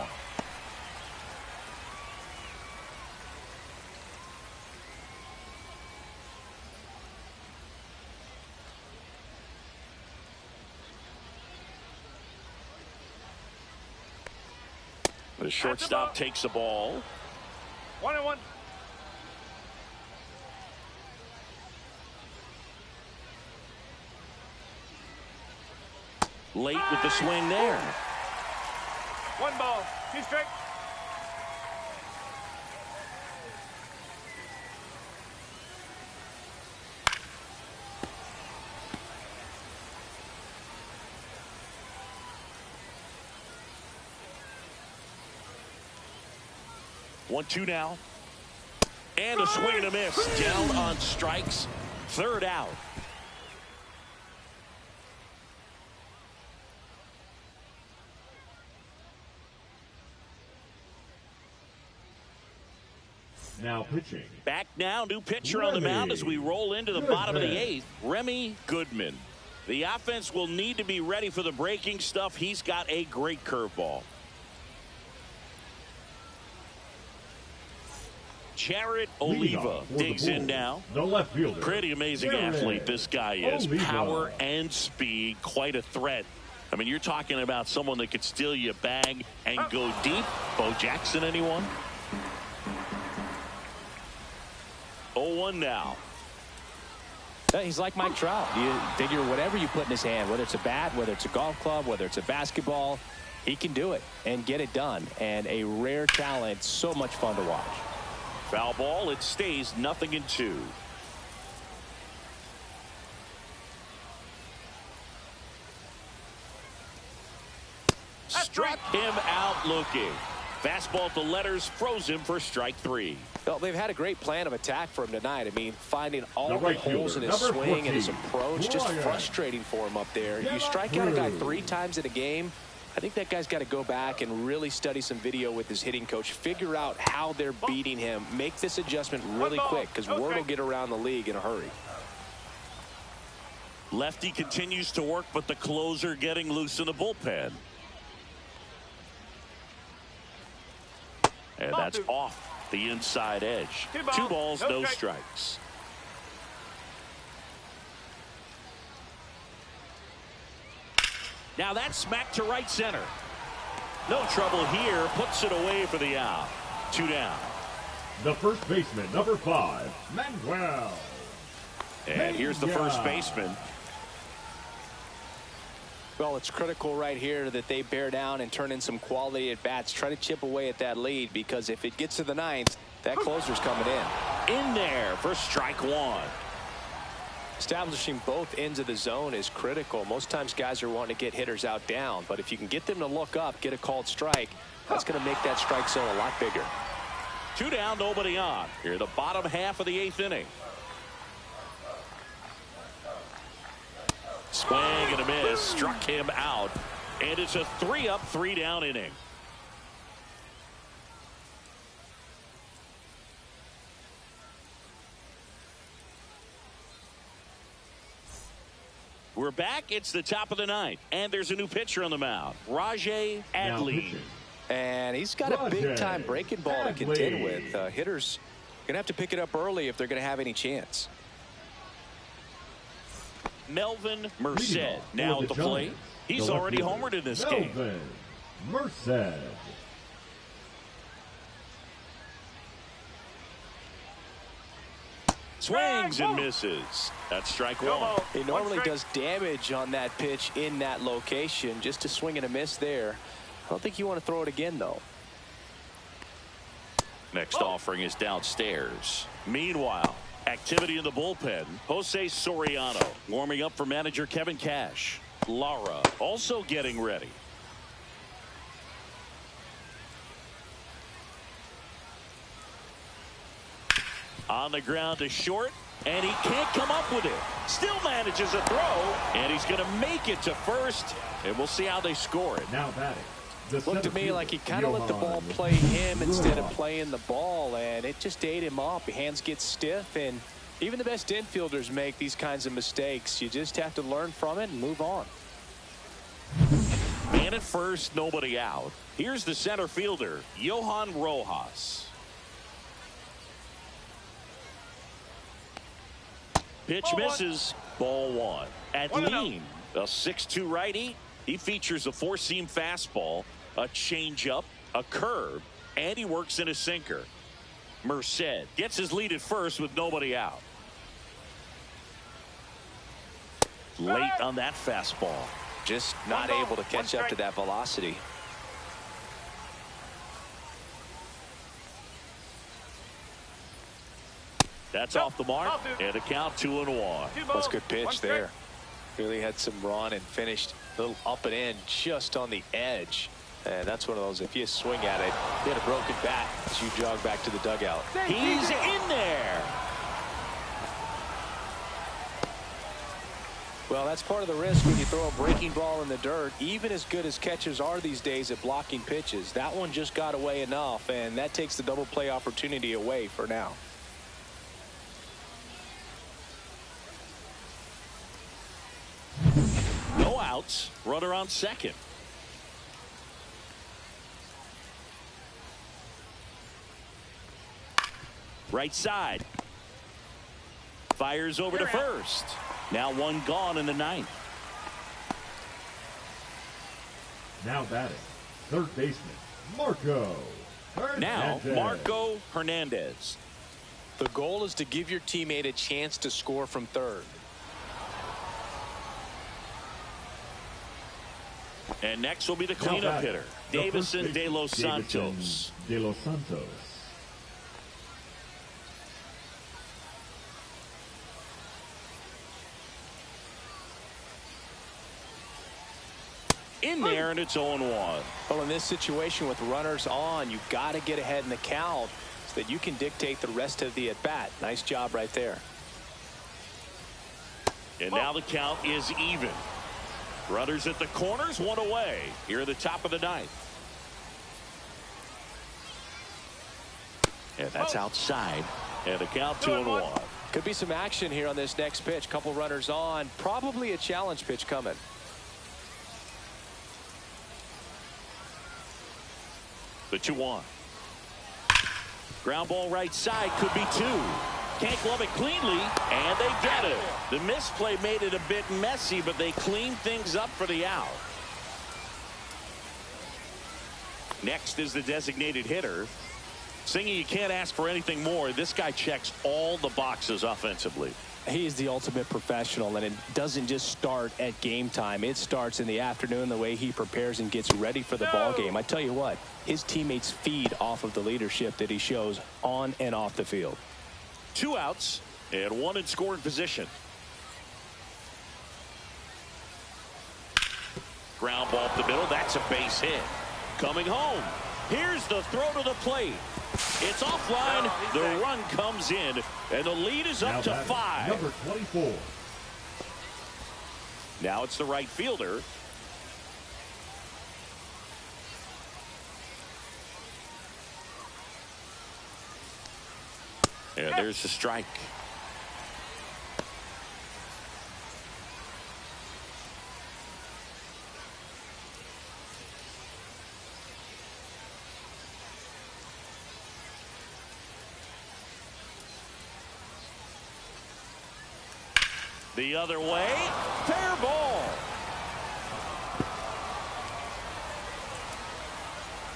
The shortstop takes the ball. 1-1. Late with the swing there. 1 ball, 2 strikes. One, 2 now. And a swing and a miss. Down on strikes. 3rd out. Now pitching. Back now, new pitcher on the mound as we roll into the bottom of the 8th. Remy Goodman. The offense will need to be ready for the breaking stuff. He's got a great curveball. Jared Oliva digs in now. The left fielder. Pretty amazing athlete this guy is. Power and speed, quite a threat. I mean, you're talking about someone that could steal you a bag and go deep. Bo Jackson, anyone? 0-1 now. He's like Mike Trout. You figure whatever you put in his hand, whether it's a bat, whether it's a golf club, whether it's a basketball, he can do it and get it done. And a rare talent, so much fun to watch. Foul ball. It stays 0-2. Struck him out looking. Fastball at the letters froze him for strike 3. Well, they've had a great plan of attack for him tonight. I mean, finding all the holes in his swing and his approach, just frustrating for him up there. You strike out a guy 3 times in a game, I think that guy's got to go back and really study some video with his hitting coach, figure out how they're beating him, make this adjustment really quick, because word will get around the league in a hurry. Lefty continues to work, but the closer getting loose in the bullpen. And that's off the inside edge. 2 balls, no strikes. Now that's smacked to right center. No trouble here. Puts it away for the out. 2 down. The first baseman, number 5, Manuel. And here's the first baseman. Well, it's critical right here that they bear down and turn in some quality at bats. Try to chip away at that lead, because if it gets to the 9th, that closer's coming in there for strike 1. Establishing both ends of the zone is critical. Most times guys are wanting to get hitters out down, but if you can get them to look up, get a called strike, that's going to make that strike zone a lot bigger. 2 down, nobody on. Here, the bottom half of the 8th inning. Swing and a miss, struck him out, and it's a 3-up, 3-down inning. We're back. It's the top of the 9th, and there's a new pitcher on the mound, Rajay Adley. And he's got a big-time breaking ball to contend with. Hitters going to have to pick it up early if they're going to have any chance. Melvin Merced now at the plate. He's already homered in this game. Merced. Swings and misses. That's strike 1. He normally does damage on that pitch in that location. Just a swing and a miss there. I don't think you want to throw it again, though. Next offering is downstairs. Meanwhile, activity in the bullpen. Jose Soriano warming up for manager Kevin Cash. Lara also getting ready. On the ground to short, and he can't come up with it. Still manages a throw, and he's going to make it to first, and we'll see how they score it. Now batting. Looked to me like he kind of let the ball play him instead of playing the ball, and it just ate him up. Hands get stiff, and even the best infielders make these kinds of mistakes. You just have to learn from it and move on. Man at first, nobody out. Here's the center fielder, Johan Rojas. Pitch misses. Ball 1. Adley, a 6'2 righty. He features a 4-seam fastball, a changeup, a curve, and he works in a sinker. Merced gets his lead at first with nobody out. Late on that fastball. Just not able to catch up to that velocity. That's off the mark, and a count 2-1. That's a good pitch there. Really had some run and finished a little up and in just on the edge. And that's one of those, if you swing at it, you had a broken bat as you jog back to the dugout. He's in there. Well, that's part of the risk when you throw a breaking ball in the dirt. Even as good as catchers are these days at blocking pitches, that one just got away enough, and that takes the double play opportunity away for now. No outs. Runner on second. Right side. Fires over to first. Now 1 gone in the 9th. Now batting. Third baseman, Marco Hernandez. Now Marco Hernandez. The goal is to give your teammate a chance to score from third. And next will be the cleanup hitter, Davison de los Santos. In there, and it's 0-1. Well, in this situation with runners on, you've got to get ahead in the count so that you can dictate the rest of the at-bat. Nice job right there. And now the count is even. Runners at the corners, one away. Here at the top of the ninth. And that's outside. And the count 2-1. Could be some action here on this next pitch. Couple runners on. Probably a challenge pitch coming. The 2-1. Ground ball right side, could be two. Can't glove it cleanly, and they get it. The misplay made it a bit messy, but they clean things up for the out. Next is the designated hitter. Singy, you can't ask for anything more. This guy checks all the boxes offensively. He's the ultimate professional, and it doesn't just start at game time. It starts in the afternoon, the way he prepares and gets ready for the ball game. I tell you what, his teammates feed off of the leadership that he shows on and off the field. 2 outs and 1 in scoring position. Ground ball up the middle. That's a base hit. Coming home. Here's the throw to the plate. It's offline. The run comes in, and the lead is up to 5. Number 24. Now it's the right fielder. And there's the strike. The other way, fair ball.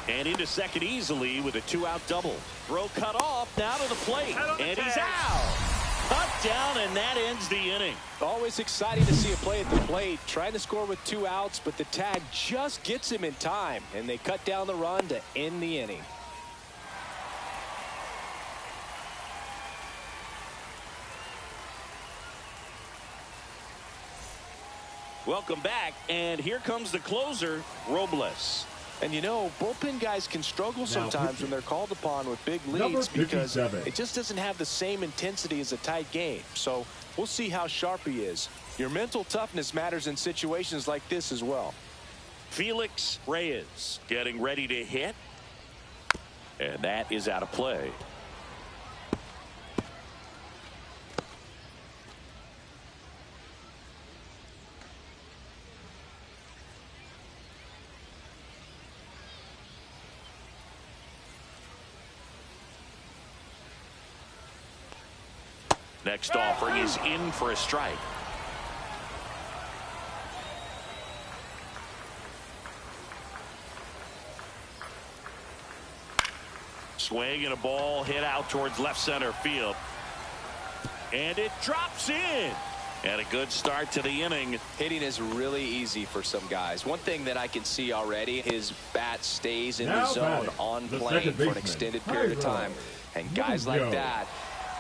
And into second easily with a 2-out double. Throw cut off, now to the plate, and he's out. Cut down, and that ends the inning. Always exciting to see a play at the plate. Trying to score with 2 outs, but the tag just gets him in time, and they cut down the run to end the inning. Welcome back, and here comes the closer, Robles. And you know, bullpen guys can struggle sometimes when they're called upon with big leads because it just doesn't have the same intensity as a tight game. So we'll see how sharp he is. Your mental toughness matters in situations like this as well. Felix Reyes getting ready to hit, and that is out of play. Next offering is in for a strike. Swing and a ball hit out towards left center field. And it drops in. And a good start to the inning. Hitting is really easy for some guys. One thing that I can see already, his bat stays in the zone on plane for an extended period of time. And guys like that,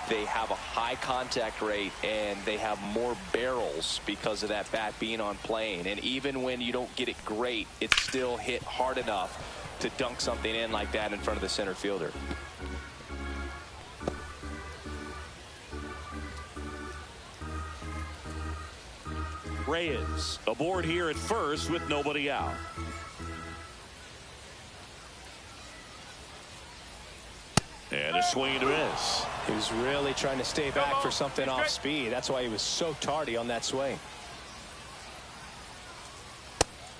they have a high contact rate and they have more barrels because of that bat being on plane. And even when you don't get it great, it's still hit hard enough to dunk something in like that in front of the center fielder. Reyes aboard here at first with nobody out. And a swing and a miss. He was really trying to stay back for something off speed. That's why he was so tardy on that swing.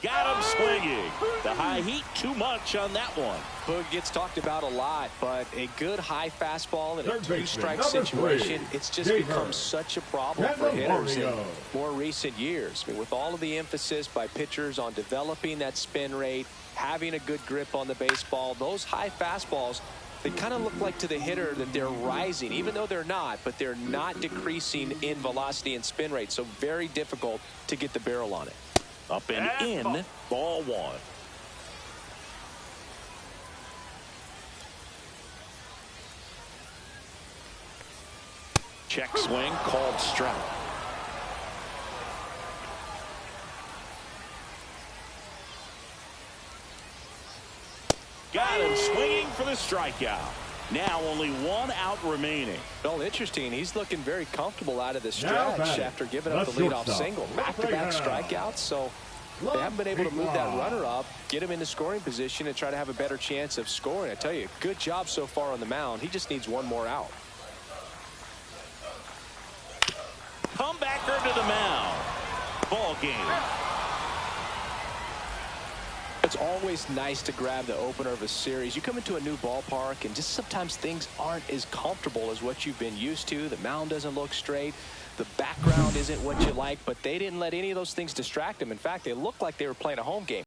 Got him swinging. The high heat too much on that one. Boog gets talked about a lot, but a good high fastball in a 2-strike situation, it's just become such a problem for hitters in more recent years. I mean, with all of the emphasis by pitchers on developing that spin rate, having a good grip on the baseball, those high fastballs they kind of look like to the hitter that they're rising, even though they're not, but they're not decreasing in velocity and spin rate. So very difficult to get the barrel on it. Up and in, ball one. Check swing, called strike. Got him swinging for the strikeout. Now only one out remaining. Well, interesting. He's looking very comfortable out of the stretch after giving up the leadoff single. Back-to-back strikeouts, so they haven't been able to move that runner up, get him into scoring position, and try to have a better chance of scoring. I tell you, good job so far on the mound. He just needs one more out. Comebacker to the mound. Ball game. It's always nice to grab the opener of a series. You come into a new ballpark, and just sometimes things aren't as comfortable as what you've been used to. The mound doesn't look straight. The background isn't what you like, but they didn't let any of those things distract them. In fact, they looked like they were playing a home game.